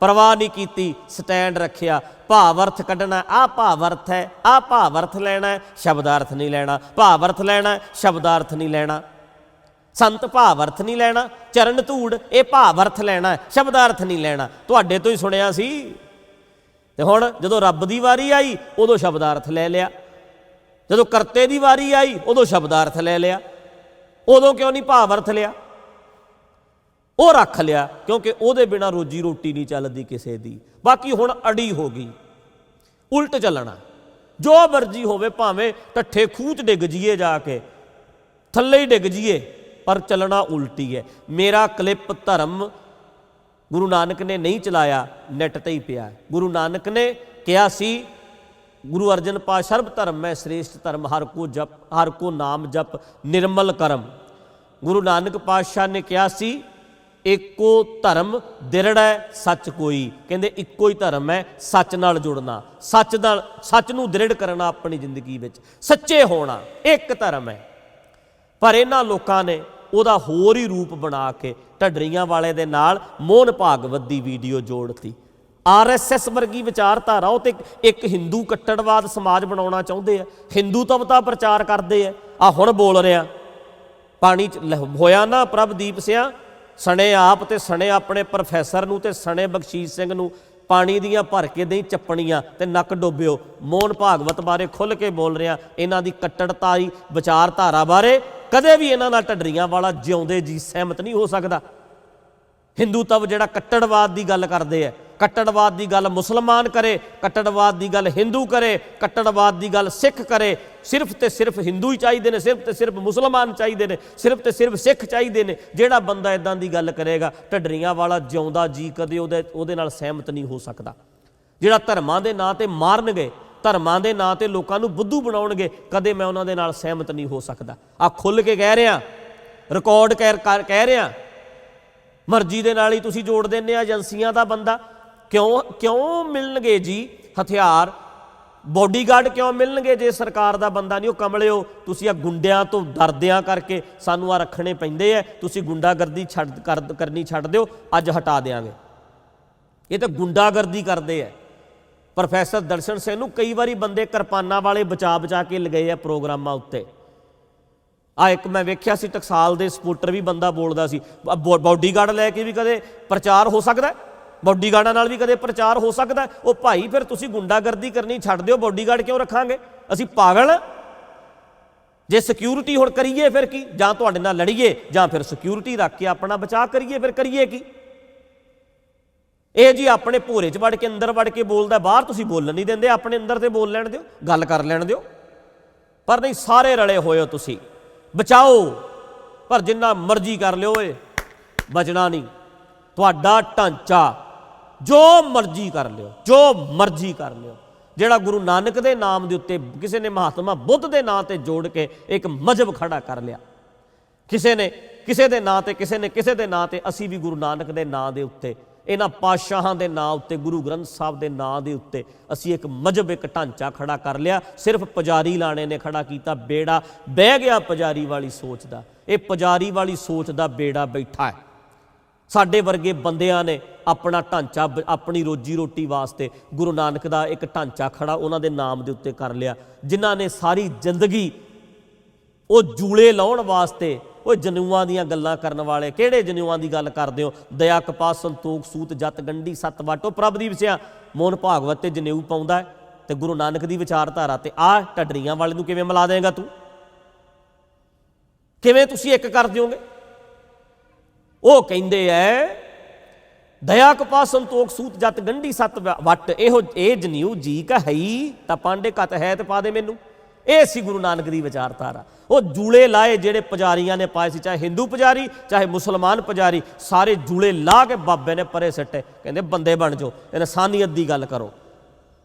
परवाह नहीं की, स्टैंड रखिया। भावर्थ कढ़ना, आ भावर्थ है, आ भावर्थ लेना है, शब्दार्थ नहीं लेना। भावर्थ लेना है, शब्दार्थ नहीं लेना। संत भावर्थ नहीं लेना, चरण धूड़ ये भावर्थ लेना है, शब्दार्थ नहीं लेना। तुहाडे तो ही सुनिया सी, ते हुण जदों रब दी वारी आई उदों शब्दार्थ ले लिया। ਜਦੋਂ ਕਰਤੇ ਦੀ ਵਾਰੀ ਆਈ ਉਦੋਂ ਸ਼ਬਦਾਰਥ ਲੈ ਲਿਆ, ਉਦੋਂ ਕਿਉਂ ਨਹੀਂ ਭਾਵ ਅਰਥ ਲਿਆ? ਉਹ ਰੱਖ ਲਿਆ ਕਿਉਂਕਿ ਉਹਦੇ ਬਿਨਾਂ ਰੋਜੀ ਰੋਟੀ ਨਹੀਂ ਚੱਲਦੀ ਕਿਸੇ ਦੀ। ਬਾਕੀ ਹੁਣ ਅੜੀ ਹੋ ਗਈ, ਉਲਟ ਚੱਲਣਾ, ਜੋ ਮਰਜ਼ੀ ਹੋਵੇ, ਭਾਵੇਂ ਢੱਠੇ ਖੂਹ 'ਚ ਡਿੱਗ ਜੀਏ, ਜਾ ਕੇ ਥੱਲੇ ਹੀ ਡਿੱਗ ਜੀਏ, ਪਰ ਚੱਲਣਾ ਉਲਟੀ ਹੈ। ਮੇਰਾ ਕਲਿੱਪ ਧਰਮ ਗੁਰੂ ਨਾਨਕ ਨੇ ਨਹੀਂ ਚਲਾਇਆ, ਨੈੱਟ 'ਤੇ ਹੀ ਪਿਆ। ਗੁਰੂ ਨਾਨਕ ਨੇ ਕਿਹਾ ਸੀ, ਗੁਰੂ ਅਰਜਨ ਪਾਤਸ਼ਾਹ ਸਰਬ ਧਰਮ ਮੈਂ ਸ੍ਰੇਸ਼ਟ ਧਰਮ, ਹਰ ਕੋ ਨਾਮ ਜਪ ਨਿਰਮਲ ਕਰਮ। ਗੁਰੂ ਨਾਨਕ ਪਾਤਸ਼ਾਹ ਨੇ ਕਿਹਾ ਸੀ, ਇੱਕੋ ਧਰਮ ਦਿਰੜੈ ਸੱਚ ਕੋਈ। ਕਹਿੰਦੇ ਇੱਕੋ ਹੀ ਧਰਮ ਹੈ, ਸੱਚ ਨਾਲ ਜੁੜਨਾ, ਸੱਚ ਨੂੰ ਦ੍ਰਿੜ ਕਰਨਾ ਆਪਣੀ ਜ਼ਿੰਦਗੀ ਵਿੱਚ, ਸੱਚੇ ਹੋਣਾ, ਇੱਕ ਧਰਮ ਹੈ। ਪਰ ਇਹਨਾਂ ਲੋਕਾਂ ਨੇ ਉਹਦਾ ਹੋਰ ਹੀ ਰੂਪ ਬਣਾ ਕੇ ਢੱਡਰੀਆਂ ਵਾਲੇ ਦੇ ਨਾਲ ਮੋਹਨ ਭਾਗਵਤ ਦੀ ਵੀਡੀਓ ਜੋੜਤੀ। RSS ਵਰਗੀ ਵਿਚਾਰਧਾਰਾ, ਉਹ ਤੇ ਇੱਕ ਹਿੰਦੂ ਕੱਟੜਵਾਦ ਸਮਾਜ ਬਣਾਉਣਾ ਚਾਹੁੰਦੇ ਆ, ਹਿੰਦੂਤਵਤਾ ਪ੍ਰਚਾਰ ਕਰਦੇ ਆ। ਆ ਹੁਣ ਬੋਲ ਰਿਹਾ, ਪਾਣੀ 'ਚ ਹੋਇਆ ਨਾ ਪ੍ਰਭਦੀਪ ਸਿਆਂ, ਸਣੇ ਆਪ ਤੇ ਸਣੇ ਆਪਣੇ ਪ੍ਰੋਫੈਸਰ ਨੂੰ ਤੇ ਸਣੇ ਬਖਸ਼ੀਸ਼ ਸਿੰਘ ਨੂੰ ਪਾਣੀ ਦੀਆਂ ਭਰ ਕੇ ਦਹੀਂ ਚੱਪਣੀਆਂ ਤੇ ਨੱਕ ਡੋਬਿਓ। ਮੋਹਨ ਭਾਗਵਤ ਬਾਰੇ ਖੁੱਲ੍ਹ ਕੇ ਬੋਲ ਰਿਹਾ, ਇਹਨਾਂ ਦੀ ਕੱਟੜਤਾਈ ਵਿਚਾਰਧਾਰਾ ਬਾਰੇ। ਕਦੇ ਵੀ ਇਹਨਾਂ ਨਾਲ ਢੱਡਰੀਆਂ ਵਾਲਾ ਜਿਉਂਦੇ ਜੀ ਸਹਿਮਤ ਨਹੀਂ ਹੋ ਸਕਦਾ। ਹਿੰਦੂਤਵ ਜਿਹੜਾ ਕੱਟੜਵਾਦ ਦੀ ਗੱਲ ਕਰਦੇ ਆ, ਕੱਟੜਵਾਦ ਦੀ ਗੱਲ ਮੁਸਲਮਾਨ ਕਰੇ, ਕੱਟੜਵਾਦ ਦੀ ਗੱਲ ਹਿੰਦੂ ਕਰੇ, ਕੱਟੜਵਾਦ ਦੀ ਗੱਲ ਸਿੱਖ ਕਰੇ, ਸਿਰਫ ਤੇ ਸਿਰਫ ਹਿੰਦੂ ਹੀ ਚਾਹੀਦੇ ਨੇ, ਸਿਰਫ ਤੇ ਸਿਰਫ ਮੁਸਲਮਾਨ ਚਾਹੀਦੇ ਨੇ, ਸਿਰਫ ਤੇ ਸਿਰਫ ਸਿੱਖ ਚਾਹੀਦੇ ਨੇ। ਜਿਹੜਾ ਬੰਦਾ ਇਦਾਂ ਦੀ ਗੱਲ ਕਰੇਗਾ, ਢੱਡਰੀਆਂ ਵਾਲਾ ਜਿਉਂਦਾ ਜੀ ਕਦੇ ਉਹਦੇ ਨਾਲ ਸਹਿਮਤ ਨਹੀਂ ਹੋ ਸਕਦਾ। ਜਿਹੜਾ ਧਰਮਾਂ ਦੇ ਨਾਂ 'ਤੇ ਮਾਰਨਗੇ, ਧਰਮਾਂ ਦੇ ਨਾਂ 'ਤੇ ਲੋਕਾਂ ਨੂੰ ਬੁੱਧੂ ਬਣਾਉਣਗੇ, ਕਦੇ ਮੈਂ ਉਹਨਾਂ ਦੇ ਨਾਲ ਸਹਿਮਤ ਨਹੀਂ ਹੋ ਸਕਦਾ। ਆ ਖੁੱਲ੍ਹ ਕੇ ਕਹਿ ਰਿਹਾ, ਰਿਕਾਰਡ ਕਹਿ ਰਿਹਾ, ਮਰਜ਼ੀ ਦੇ ਨਾਲ ਹੀ ਤੁਸੀਂ ਜੋੜ ਦਿੰਦੇ ਆ ਏਜੰਸੀਆਂ ਦਾ ਬੰਦਾ। ਕਿਉਂ ਮਿਲਣਗੇ ਜੀ ਹਥਿਆਰ, ਬੋਡੀਗਾਰਡ ਕਿਉਂ ਮਿਲਣਗੇ ਜੇ ਸਰਕਾਰ ਦਾ ਬੰਦਾ ਨਹੀਂ? ਉਹ ਕਮਲਿਓ, ਤੁਸੀਂ ਆ ਗੁੰਡਿਆਂ ਤੋਂ ਡਰਦਿਆਂ ਕਰਕੇ ਸਾਨੂੰ ਆ ਰੱਖਣੇ ਪੈਂਦੇ ਆ, ਤੁਸੀਂ ਗੁੰਡਾਗਰਦੀ ਕਰਨੀ ਛੱਡ ਦਿਓ, ਅੱਜ ਹਟਾ ਦਿਆਂਗੇ। ਇਹ ਤਾਂ ਗੁੰਡਾਗਰਦੀ ਕਰਦੇ ਆ। ਪ੍ਰੋਫੈਸਰ ਦਰਸ਼ਨ ਸਿੰਘ ਨੂੰ ਕਈ ਵਾਰੀ ਬੰਦੇ ਕਿਰਪਾਨਾਂ ਵਾਲੇ ਬਚਾ ਕੇ ਲਗਾਏ ਆ ਪ੍ਰੋਗਰਾਮਾਂ ਉੱਤੇ। ਆ ਇੱਕ ਮੈਂ ਵੇਖਿਆ ਸੀ, ਟਕਸਾਲ ਦੇ ਸਪੋਰਟਰ ਵੀ ਬੰਦਾ ਬੋਲਦਾ ਸੀ, ਬੋਡੀਗਾਰਡ ਲੈ ਕੇ ਵੀ ਕਦੇ ਪ੍ਰਚਾਰ ਹੋ ਸਕਦਾ, ਬੋਡੀਗਾਰਡਾਂ ਨਾਲ ਵੀ ਕਦੇ ਪ੍ਰਚਾਰ ਹੋ ਸਕਦਾ। ਉਹ ਭਾਈ ਫਿਰ ਤੁਸੀਂ ਗੁੰਡਾਗਰਦੀ ਕਰਨੀ ਛੱਡ ਦਿਓ, ਬੋਡੀਗਾਰਡ ਕਿਉਂ ਰੱਖਾਂਗੇ? ਅਸੀਂ ਪਾਗਲ? ਜੇ ਸਿਕਿਉਰਿਟੀ ਹੁਣ ਕਰੀਏ ਫਿਰ ਕੀ? ਜਾਂ ਤੁਹਾਡੇ ਨਾਲ ਲੜੀਏ ਜਾਂ ਫਿਰ ਸਿਕਿਉਰਿਟੀ ਰੱਖ ਕੇ ਆਪਣਾ ਬਚਾਅ ਕਰੀਏ, ਫਿਰ ਕਰੀਏ ਕੀ? ਇਹ ਜੀ ਆਪਣੇ ਭੋਰੇ 'ਚ ਵੜ ਕੇ ਅੰਦਰ ਵੜ ਕੇ ਬੋਲਦਾ, ਬਾਹਰ ਤੁਸੀਂ ਬੋਲਣ ਨਹੀਂ ਦਿੰਦੇ, ਆਪਣੇ ਅੰਦਰ ਤੇ ਬੋਲ ਲੈਣ ਦਿਓ, ਗੱਲ ਕਰ ਲੈਣ ਦਿਓ। ਪਰ ਨਹੀਂ, ਸਾਰੇ ਰਲੇ ਹੋਏ ਹੋ ਤੁਸੀਂ, ਬਚਾਓ, ਪਰ ਜਿੰਨਾ ਮਰਜ਼ੀ ਕਰ ਲਿਓ, ਏ ਬਚਣਾ ਨਹੀਂ। ਤੁਹਾਡਾ ਢਾਂਚਾ ਜੋ ਮਰਜ਼ੀ ਕਰ ਲਿਓ, ਜੋ ਮਰਜ਼ੀ ਕਰ ਲਿਓ। ਜਿਹੜਾ ਗੁਰੂ ਨਾਨਕ ਦੇ ਨਾਮ ਦੇ ਉੱਤੇ ਕਿਸੇ ਨੇ ਮਹਾਤਮਾ ਬੁੱਧ ਦੇ ਨਾਂ 'ਤੇ ਜੋੜ ਕੇ ਇੱਕ ਮਜ਼ਹਬ ਖੜਾ ਕਰ ਲਿਆ, ਕਿਸੇ ਨੇ ਕਿਸੇ ਦੇ ਨਾਂ 'ਤੇ, ਕਿਸੇ ਨੇ ਕਿਸੇ ਦੇ ਨਾਂ 'ਤੇ। ਅਸੀਂ ਵੀ ਗੁਰੂ ਨਾਨਕ ਦੇ ਨਾਂ ਦੇ ਉੱਤੇ, ਇਹਨਾਂ ਪਾਤਸ਼ਾਹਾਂ ਦੇ ਨਾਂ ਉੱਤੇ, ਗੁਰੂ ਗ੍ਰੰਥ ਸਾਹਿਬ ਦੇ ਨਾਂ ਦੇ ਉੱਤੇ ਅਸੀਂ ਇੱਕ ਮਜ਼ਹਬ, ਇੱਕ ਢਾਂਚਾ ਖੜਾ ਕਰ ਲਿਆ। ਸਿਰਫ ਪੁਜਾਰੀ ਲਾਣੇ ਨੇ ਖੜਾ ਕੀਤਾ, ਬੇੜਾ ਬਹਿ ਗਿਆ ਪੁਜਾਰੀ ਵਾਲੀ ਸੋਚ ਦਾ। ਇਹ ਪੁਜਾਰੀ ਵਾਲੀ ਸੋਚ ਦਾ ਬੇੜਾ ਬੈਠਾ ਹੈ। ਸਾਡੇ ਵਰਗੇ ਬੰਦਿਆਂ ਨੇ ਆਪਣਾ ਢਾਂਚਾ, ਆਪਣੀ ਰੋਜੀ ਰੋਟੀ ਵਾਸਤੇ ਗੁਰੂ ਨਾਨਕ ਦਾ ਇੱਕ ਢਾਂਚਾ ਖੜਾ ਉਹਨਾਂ ਦੇ ਨਾਮ ਦੇ ਉੱਤੇ ਕਰ ਲਿਆ, ਜਿਨ੍ਹਾਂ ਨੇ ਸਾਰੀ ਜ਼ਿੰਦਗੀ ਉਹ ਜੂਲੇ ਲਾਉਣ ਵਾਸਤੇ, ਉਹ ਜਨੇਊਆਂ ਦੀਆਂ ਗੱਲਾਂ ਕਰਨ ਵਾਲੇ। ਕਿਹੜੇ ਜਨੇਊਆਂ ਦੀ ਗੱਲ ਕਰਦੇ ਹੋ? ਦਇਆ ਕਪਾਹ ਸੰਤੋਖ ਸੂਤ ਜਤ ਗੰਢੀ ਸੱਤ ਵਾਟੋ। ਪ੍ਰਭਦੀਪ ਸਿਆਂ ਮੋਹਨ ਭਾਗਵਤ ਤੇ ਜਨੇਊ ਪਾਉਂਦਾ ਤੇ ਗੁਰੂ ਨਾਨਕ ਦੀ ਵਿਚਾਰਧਾਰਾ ਤੇ ਆਹ ਢੱਡਰੀਆਂ ਵਾਲੇ ਨੂੰ ਕਿਵੇਂ ਮਿਲਾ ਦੇਂਗਾ ਤੂੰ? ਕਿਵੇਂ ਤੁਸੀਂ ਇੱਕ ਕਰ ਦਿਓਗੇ? ਉਹ ਕਹਿੰਦੇ ਐ ਦਇਆ ਕਪਾਹ ਸੰਤੋਖ ਸੂਤ ਜਤ ਗੰਢੀ ਸੱਤ ਵੱਟ, ਇਹ ਜਨੇਊ ਜੀ ਕਾ ਹੈ ਤਾਂ ਪਾਂਡੇ ਕਤ ਹੈ ਤੇ ਪਾ ਦੇ ਮੈਨੂੰ। ਇਹ ਸੀ ਗੁਰੂ ਨਾਨਕ ਦੀ ਵਿਚਾਰਧਾਰਾ। ਉਹ ਜੂਲੇ ਲਾਏ ਜਿਹੜੇ ਪੁਜਾਰੀਆਂ ਨੇ ਪਾਏ ਸੀ, ਚਾਹੇ ਹਿੰਦੂ ਪੁਜਾਰੀ ਚਾਹੇ ਮੁਸਲਮਾਨ ਪੁਜਾਰੀ, ਸਾਰੇ ਜੂਲੇ ਲਾ ਕੇ ਬਾਬੇ ਨੇ ਪਰੇ ਸਿੱਟੇ। ਕਹਿੰਦੇ ਬੰਦੇ ਬਣ ਜਾਓ, ਇਨਸਾਨੀਅਤ ਦੀ ਗੱਲ ਕਰੋ,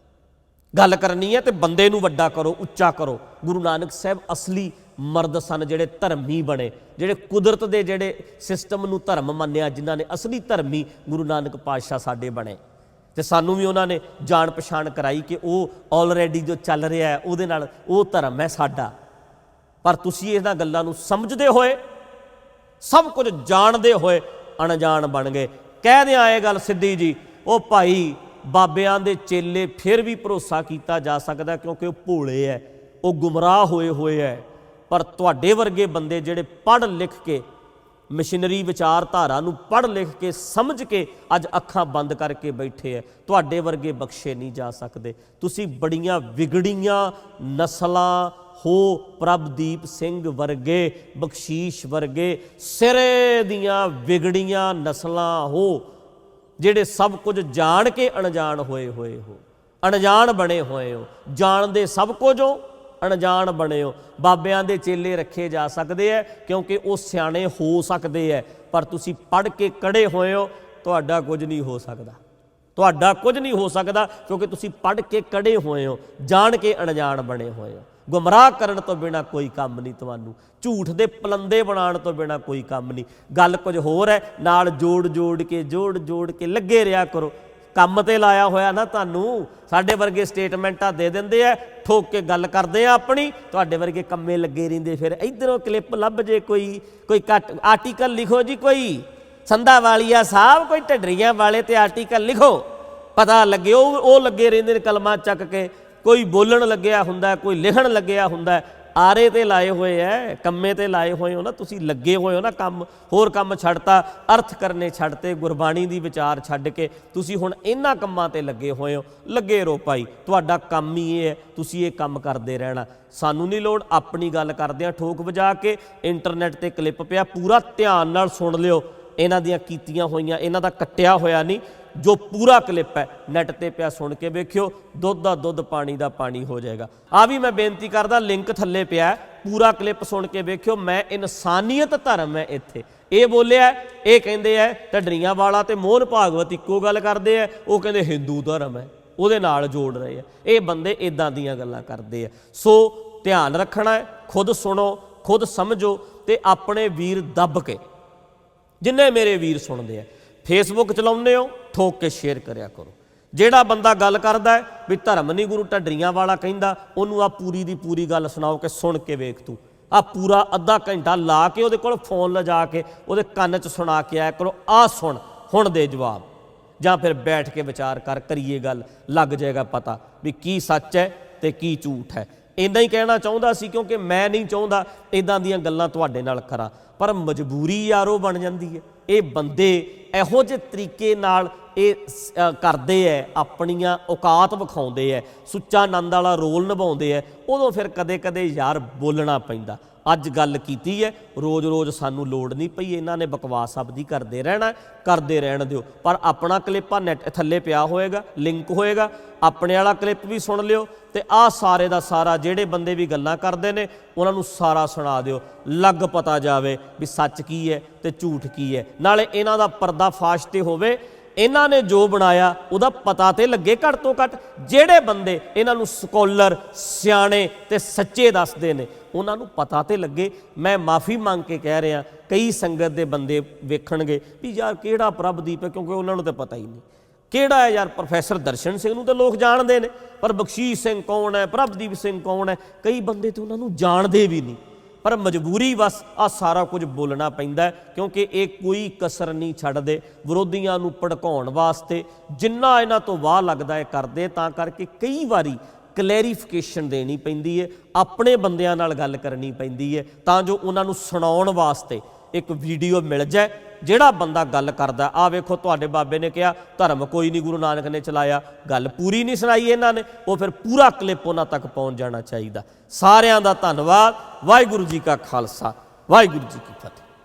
ਗੱਲ ਕਰਨੀ ਹੈ ਤੇ ਬੰਦੇ ਨੂੰ ਵੱਡਾ ਕਰੋ, ਉੱਚਾ ਕਰੋ। ਗੁਰੂ ਨਾਨਕ ਸਾਹਿਬ ਅਸਲੀ ਮਰਦ ਸਨ, ਜਿਹੜੇ ਧਰਮੀ ਬਣੇ, ਜਿਹੜੇ ਕੁਦਰਤ ਦੇ ਜਿਹੜੇ ਸਿਸਟਮ ਨੂੰ ਧਰਮ ਮੰਨਿਆ, ਜਿਨ੍ਹਾਂ ਨੇ ਅਸਲੀ ਧਰਮੀ ਗੁਰੂ ਨਾਨਕ ਪਾਤਸ਼ਾਹ ਸਾਡੇ ਬਣੇ। ਤੇ ਸਾਨੂੰ ਵੀ ਉਹਨਾਂ ਨੇ ਜਾਣ ਪਛਾਣ ਕਰਾਈ ਕਿ ਉਹ ਆਲਰੇਡੀ ਜੋ ਚੱਲ ਰਿਹਾ ਹੈ ਉਹਦੇ ਨਾਲ ਉਹ ਧਰਮ ਹੈ ਸਾਡਾ। ਪਰ ਤੁਸੀਂ ਇਹਨਾਂ ਗੱਲਾਂ ਨੂੰ ਸਮਝਦੇ ਹੋਏ, ਸਭ ਕੁਝ ਜਾਣਦੇ ਹੋਏ ਅਣਜਾਣ ਬਣ ਗਏ। ਕਹਿ ਦਿਆਂ ਇਹ ਗੱਲ ਸਿੱਧੀ ਜੀ, ਉਹ ਭਾਈ ਬਾਬਿਆਂ ਦੇ ਚੇਲੇ ਫਿਰ ਵੀ ਭਰੋਸਾ ਕੀਤਾ ਜਾ ਸਕਦਾ ਕਿਉਂਕਿ ਉਹ ਭੋਲੇ ਹੈ, ਉਹ ਗੁੰਮਰਾਹ ਹੋਏ ਹੈ। ਪਰ ਤੁਹਾਡੇ ਵਰਗੇ ਬੰਦੇ ਜਿਹੜੇ ਪੜ੍ਹ ਲਿਖ ਕੇ ਮਸ਼ੀਨਰੀ ਵਿਚਾਰਧਾਰਾ ਨੂੰ ਪੜ੍ਹ ਲਿਖ ਕੇ ਸਮਝ ਕੇ ਅੱਜ ਅੱਖਾਂ ਬੰਦ ਕਰਕੇ ਬੈਠੇ ਹੈ, ਤੁਹਾਡੇ ਵਰਗੇ ਬਖਸ਼ੇ ਨਹੀਂ ਜਾ ਸਕਦੇ। ਤੁਸੀਂ ਬੜੀਆਂ ਵਿਗੜੀਆਂ ਨਸਲਾਂ ਹੋ ਪ੍ਰਭਦੀਪ ਸਿੰਘ ਵਰਗੇ, ਬਖਸ਼ੀਸ਼ ਵਰਗੇ ਸਿਰੇ ਦੀਆਂ ਵਿਗੜੀਆਂ ਨਸਲਾਂ ਹੋ, ਜਿਹੜੇ ਸਭ ਕੁਝ ਜਾਣ ਕੇ ਅਣਜਾਣ ਹੋਏ ਹੋ, ਅਣਜਾਣ ਬਣੇ ਹੋਏ ਹੋ। ਜਾਣਦੇ ਸਭ ਕੁਝ ਹੋ, ਅਣਜਾਣ ਬਣੇ ਹੋ। ਬਾਬਿਆਂ ਦੇ ਚੇਲੇ ਰੱਖੇ ਜਾ ਸਕਦੇ ਹੈ ਕਿਉਂਕਿ ਉਹ ਸਿਆਣੇ ਹੋ ਸਕਦੇ ਹੈ, ਪਰ ਤੁਸੀਂ ਪੜ੍ਹ ਕੇ ਕੜੇ ਹੋਏ ਹੋ, ਤੁਹਾਡਾ ਕੁਝ ਨਹੀਂ ਹੋ ਸਕਦਾ, ਤੁਹਾਡਾ ਕੁਝ ਨਹੀਂ ਹੋ ਸਕਦਾ ਕਿਉਂਕਿ ਤੁਸੀਂ ਪੜ੍ਹ ਕੇ ਕੜੇ ਹੋਏ ਹੋ, ਜਾਣ ਕੇ ਅਣਜਾਣ ਬਣੇ ਹੋਏ ਹੋ। ਗੁੰਮਰਾਹ ਕਰਨ ਤੋਂ ਬਿਨਾਂ ਕੋਈ ਕੰਮ ਨਹੀਂ ਤੁਹਾਨੂੰ, ਝੂਠ ਦੇ ਪਲੰਦੇ ਬਣਾਉਣ ਤੋਂ ਬਿਨਾਂ ਕੋਈ ਕੰਮ ਨਹੀਂ। ਗੱਲ ਕੁਝ ਹੋਰ ਹੈ, ਨਾਲ ਜੋੜ ਜੋੜ ਕੇ ਲੱਗੇ ਰਿਹਾ ਕਰੋ। ਕੰਮ ਤੇ ਲਾਇਆ ਹੋਇਆ ਨਾ ਤੁਹਾਨੂੰ, ਸਾਡੇ ਵਰਗੇ ਸਟੇਟਮੈਂਟਾਂ ਦੇ ਦਿੰਦੇ ਆ, ਠੋਕ ਕੇ ਗੱਲ ਕਰਦੇ ਆ ਆਪਣੀ, ਤੁਹਾਡੇ ਵਰਗੇ ਕੰਮੇ ਲੱਗੇ ਰਹਿੰਦੇ। ਫਿਰ ਇੱਧਰੋਂ ਕਲਿੱਪ ਲੱਭ ਜੇ ਕੋਈ ਕੱਟ ਆਰਟੀਕਲ ਲਿਖੋ ਜੀ, ਕੋਈ ਸੰਧਾ ਵਾਲੀਆ ਸਾਹਿਬ, ਕੋਈ ਢੱਡਰੀਆਂ ਵਾਲੇ ਤੇ ਆਰਟੀਕਲ ਲਿਖੋ, ਪਤਾ ਲੱਗੇ। ਉਹ ਲੱਗੇ ਰਹਿੰਦੇ ਨੇ ਕਲਮਾਂ ਚੱਕ ਕੇ, ਕੋਈ ਬੋਲਣ ਲੱਗਿਆ ਹੁੰਦਾ, ਕੋਈ ਲਿਖਣ ਲੱਗਿਆ ਹੁੰਦਾ। ਆਰੇ ਤੇ ਲਾਏ ਹੋਏ ਐ, ਕੰਮੇ ਤੇ ਲਾਏ ਹੋਏ ਹੋ ਨਾ ਤੁਸੀਂ, ਲੱਗੇ ਹੋਏ ਹੋ ਨਾ ਕੰਮ, ਹੋਰ ਕੰਮ ਛੱਡਤਾ, ਅਰਥ ਕਰਨੇ ਛੱਡਤੇ, ਗੁਰਬਾਣੀ ਦੀ ਵਿਚਾਰ ਛੱਡ ਕੇ ਤੁਸੀਂ ਹੁਣ ਇਹਨਾਂ ਕੰਮਾਂ ਤੇ ਲੱਗੇ ਹੋਏ ਹੋ। ਲੱਗੇ ਰਹੋ ਭਾਈ, ਤੁਹਾਡਾ ਕੰਮ ਹੀ ਇਹ ਹੈ, ਤੁਸੀਂ ਇਹ ਕੰਮ ਕਰਦੇ ਰਹਿਣਾ। ਸਾਨੂੰ ਨਹੀਂ ਲੋੜ, ਆਪਣੀ ਗੱਲ ਕਰਦੇ ਹਾਂ ਠੋਕ ਵਜਾ ਕੇ। ਇੰਟਰਨੈਟ ਤੇ ਕਲਿੱਪ ਪਿਆ, ਪੂਰਾ ਧਿਆਨ ਨਾਲ ਸੁਣ ਲਿਓ, ਇਹਨਾਂ ਦੀਆਂ ਕੀਤੀਆਂ ਹੋਈਆਂ, ਇਹਨਾਂ ਦਾ ਕੱਟਿਆ ਹੋਇਆ ਨਹੀਂ, ਜੋ ਪੂਰਾ ਕਲਿੱਪ ਹੈ ਨੈਟ ਤੇ ਪਿਆ, ਸੁਣ ਕੇ ਵੇਖਿਓ, ਦੁੱਧ ਦਾ ਦੁੱਧ ਪਾਣੀ ਦਾ ਪਾਣੀ ਹੋ ਜਾਏਗਾ। ਆ ਵੀ ਮੈਂ ਬੇਨਤੀ ਕਰਦਾ, ਲਿੰਕ ਥੱਲੇ ਪਿਆ, ਪੂਰਾ ਕਲਿੱਪ ਸੁਣ ਕੇ ਵੇਖਿਓ। ਮੈਂ ਇਨਸਾਨੀਅਤ ਧਰਮ ਹੈ ਇੱਥੇ ਇਹ ਬੋਲਿਆ। ਇਹ ਕਹਿੰਦੇ ਹੈ ਢੱਡਰੀਆਂ ਵਾਲਾ ਤੇ ਮੋਹਨ ਭਾਗਵਤ ਇੱਕੋ ਗੱਲ ਕਰਦੇ ਆ, ਉਹ ਕਹਿੰਦੇ ਹਿੰਦੂ ਧਰਮ ਹੈ, ਉਹਦੇ ਨਾਲ ਜੋੜ ਰਹੇ ਆ। ਇਹ ਬੰਦੇ ਇਦਾਂ ਦੀਆਂ ਗੱਲਾਂ ਕਰਦੇ ਆ। ਸੋ ਧਿਆਨ ਰੱਖਣਾ ਹੈ, ਖੁਦ ਸੁਣੋ, ਖੁਦ ਸਮਝੋ, ਤੇ ਆਪਣੇ ਵੀਰ ਦੱਬ ਕੇ, ਜਿੰਨੇ ਮੇਰੇ ਵੀਰ ਸੁਣਦੇ ਆ, ਫੇਸਬੁੱਕ ਚਲਾਉਂਦੇ ਹੋ, ਠੋਕ ਕੇ ਸ਼ੇਅਰ ਕਰਿਆ ਕਰੋ। ਜਿਹੜਾ ਬੰਦਾ ਗੱਲ ਕਰਦਾ ਹੈ ਵੀ ਧਰਮ ਨਹੀਂ ਗੁਰੂ ਢੱਡਰੀਆਂ ਵਾਲਾ ਕਹਿੰਦਾ, ਉਹਨੂੰ ਆ ਪੂਰੀ ਦੀ ਪੂਰੀ ਗੱਲ ਸੁਣਾਓ ਕਿ ਸੁਣ ਕੇ ਵੇਖ ਤੂੰ। ਆ ਪੂਰਾ ਅੱਧਾ ਘੰਟਾ ਲਾ ਕੇ ਉਹਦੇ ਕੋਲ ਫੋਨ ਲਿਜਾ ਕੇ ਉਹਦੇ ਕੰਨ 'ਚ ਸੁਣਾ ਕੇ ਆਇਆ ਕਰੋ, ਆਹ ਸੁਣ, ਹੁਣ ਦੇ ਜਵਾਬ। ਜਾਂ ਫਿਰ ਬੈਠ ਕੇ ਵਿਚਾਰ ਕਰੀਏ ਗੱਲ, ਲੱਗ ਜਾਏਗਾ ਪਤਾ ਵੀ ਕੀ ਸੱਚ ਹੈ ਤੇ ਕੀ ਝੂਠ ਹੈ। ਇੱਦਾਂ ਹੀ ਕਹਿਣਾ ਚਾਹੁੰਦਾ ਸੀ ਕਿਉਂਕਿ ਮੈਂ ਨਹੀਂ ਚਾਹੁੰਦਾ ਇੱਦਾਂ ਦੀਆਂ ਗੱਲਾਂ ਤੁਹਾਡੇ ਨਾਲ ਕਰਾਂ, ਪਰ ਮਜਬੂਰੀ ਯਾਰੋ ਬਣ ਜਾਂਦੀ ਹੈ। ਇਹ ਬੰਦੇ ਇਹੋ ਜਿਹੇ ਤਰੀਕੇ ਨਾਲ ਇਹ ਕਰਦੇ ਹੈ, ਆਪਣੀਆਂ ਔਕਾਤ ਵਿਖਾਉਂਦੇ ਹੈ, ਸੁੱਚਾ ਨੰਦ ਵਾਲਾ ਰੋਲ ਨਿਭਾਉਂਦੇ ਹੈ, ਉਦੋਂ ਫਿਰ ਕਦੇ ਕਦੇ ਯਾਰ ਬੋਲਣਾ ਪੈਂਦਾ। ਅੱਜ ਗੱਲ ਕੀਤੀ ਹੈ, ਰੋਜ਼ ਰੋਜ਼ ਸਾਨੂੰ ਲੋੜ ਨਹੀਂ ਪਈ, ਇਹਨਾਂ ਨੇ ਬਕਵਾਸ ਆਪਦੀ ਕਰਦੇ ਰਹਿਣਾ, ਕਰਦੇ ਰਹਿਣ ਦਿਓ। ਪਰ ਆਪਣਾ ਕਲਿੱਪ ਆ ਨੈਟ ਥੱਲੇ ਪਿਆ ਹੋਏਗਾ, ਲਿੰਕ ਹੋਏਗਾ, ਆਪਣੇ ਵਾਲਾ ਕਲਿੱਪ ਵੀ ਸੁਣ ਲਿਓ, ਤੇ ਆਹ ਸਾਰੇ ਦਾ ਸਾਰਾ ਜਿਹੜੇ ਬੰਦੇ ਵੀ ਗੱਲਾਂ ਕਰਦੇ ਨੇ ਉਹਨਾਂ ਨੂੰ ਸਾਰਾ ਸੁਣਾ ਦਿਓ, ਲੱਗ ਪਤਾ ਜਾਵੇ ਵੀ ਸੱਚ ਕੀ ਹੈ ਤੇ ਝੂਠ ਕੀ ਹੈ। ਨਾਲੇ ਇਹਨਾਂ ਦਾ ਪਰਦਾ ਫਾਸ਼ ਤੇ ਹੋਵੇ, ਇਹਨਾਂ ਨੇ ਜੋ ਬਣਾਇਆ ਉਹਦਾ ਪਤਾ ਤੇ ਲੱਗੇ ਘੱਟ ਤੋਂ ਘੱਟ। ਜਿਹੜੇ ਬੰਦੇ ਇਹਨਾਂ ਨੂੰ ਸਕੋਲਰ, ਸਿਆਣੇ ਤੇ ਸੱਚੇ ਦੱਸਦੇ ਨੇ, ਉਹਨਾਂ ਨੂੰ ਪਤਾ ਤੇ ਲੱਗੇ। ਮੈਂ ਮਾਫੀ ਮੰਗ ਕੇ ਕਹਿ ਰਿਹਾ, ਕਈ ਸੰਗਤ ਦੇ ਬੰਦੇ ਵੇਖਣਗੇ ਵੀ ਯਾਰ ਕਿਹੜਾ ਪ੍ਰਭਦੀਪ ਹੈ, ਕਿਉਂਕਿ ਉਹਨਾਂ ਨੂੰ ਤਾਂ ਪਤਾ ਹੀ ਨਹੀਂ ਕਿਹੜਾ ਹੈ ਯਾਰ। ਪ੍ਰੋਫੈਸਰ ਦਰਸ਼ਨ ਸਿੰਘ ਨੂੰ ਤਾਂ ਲੋਕ ਜਾਣਦੇ ਨੇ, ਪਰ ਬਖਸ਼ੀਸ਼ ਸਿੰਘ ਕੌਣ ਹੈ, ਪ੍ਰਭਦੀਪ ਸਿੰਘ ਕੌਣ ਹੈ, ਕਈ ਬੰਦੇ ਤਾਂ ਉਹਨਾਂ ਨੂੰ ਜਾਣਦੇ ਵੀ ਨਹੀਂ। ਪਰ ਮਜਬੂਰੀ ਬਸ ਆ ਸਾਰਾ ਕੁਝ ਬੋਲਣਾ ਪੈਂਦਾ, ਕਿਉਂਕਿ ਇਹ ਕੋਈ ਕਸਰ ਨਹੀਂ ਛੱਡਦੇ ਵਿਰੋਧੀਆਂ ਨੂੰ ਭੜਕਾਉਣ ਵਾਸਤੇ। ਜਿੰਨਾ ਇਹਨਾਂ ਤੋਂ ਵਾਹ ਲੱਗਦਾ ਹੈ ਕਰਦੇ, ਤਾਂ ਕਰਕੇ ਕਈ ਵਾਰੀ ਕਲੈਰੀਫਿਕੇਸ਼ਨ ਦੇਣੀ ਪੈਂਦੀ ਹੈ, ਆਪਣੇ ਬੰਦਿਆਂ ਨਾਲ ਗੱਲ ਕਰਨੀ ਪੈਂਦੀ ਹੈ, ਤਾਂ ਜੋ ਉਹਨਾਂ ਨੂੰ ਸੁਣਾਉਣ ਵਾਸਤੇ ਇੱਕ ਵੀਡੀਓ ਮਿਲ ਜਾਏ। ਜਿਹੜਾ ਬੰਦਾ ਗੱਲ ਕਰਦਾ, ਆ ਵੇਖੋ ਤੁਹਾਡੇ ਬਾਬੇ ਨੇ ਕਿਹਾ ਧਰਮ ਕੋਈ ਨਹੀਂ ਗੁਰੂ ਨਾਨਕ ਨੇ ਚਲਾਇਆ, ਗੱਲ ਪੂਰੀ ਨਹੀਂ ਸੁਣਾਈ ਇਹਨਾਂ ਨੇ, ਉਹ ਫਿਰ ਪੂਰਾ ਕਲਿੱਪ ਉਹਨਾਂ ਤੱਕ ਪਹੁੰਚ ਜਾਣਾ ਚਾਹੀਦਾ। ਸਾਰਿਆਂ ਦਾ ਧੰਨਵਾਦ। ਵਾਹਿਗੁਰੂ ਜੀ ਕਾ ਖਾਲਸਾ, ਵਾਹਿਗੁਰੂ ਜੀ ਕੀ ਫਤਿਹ।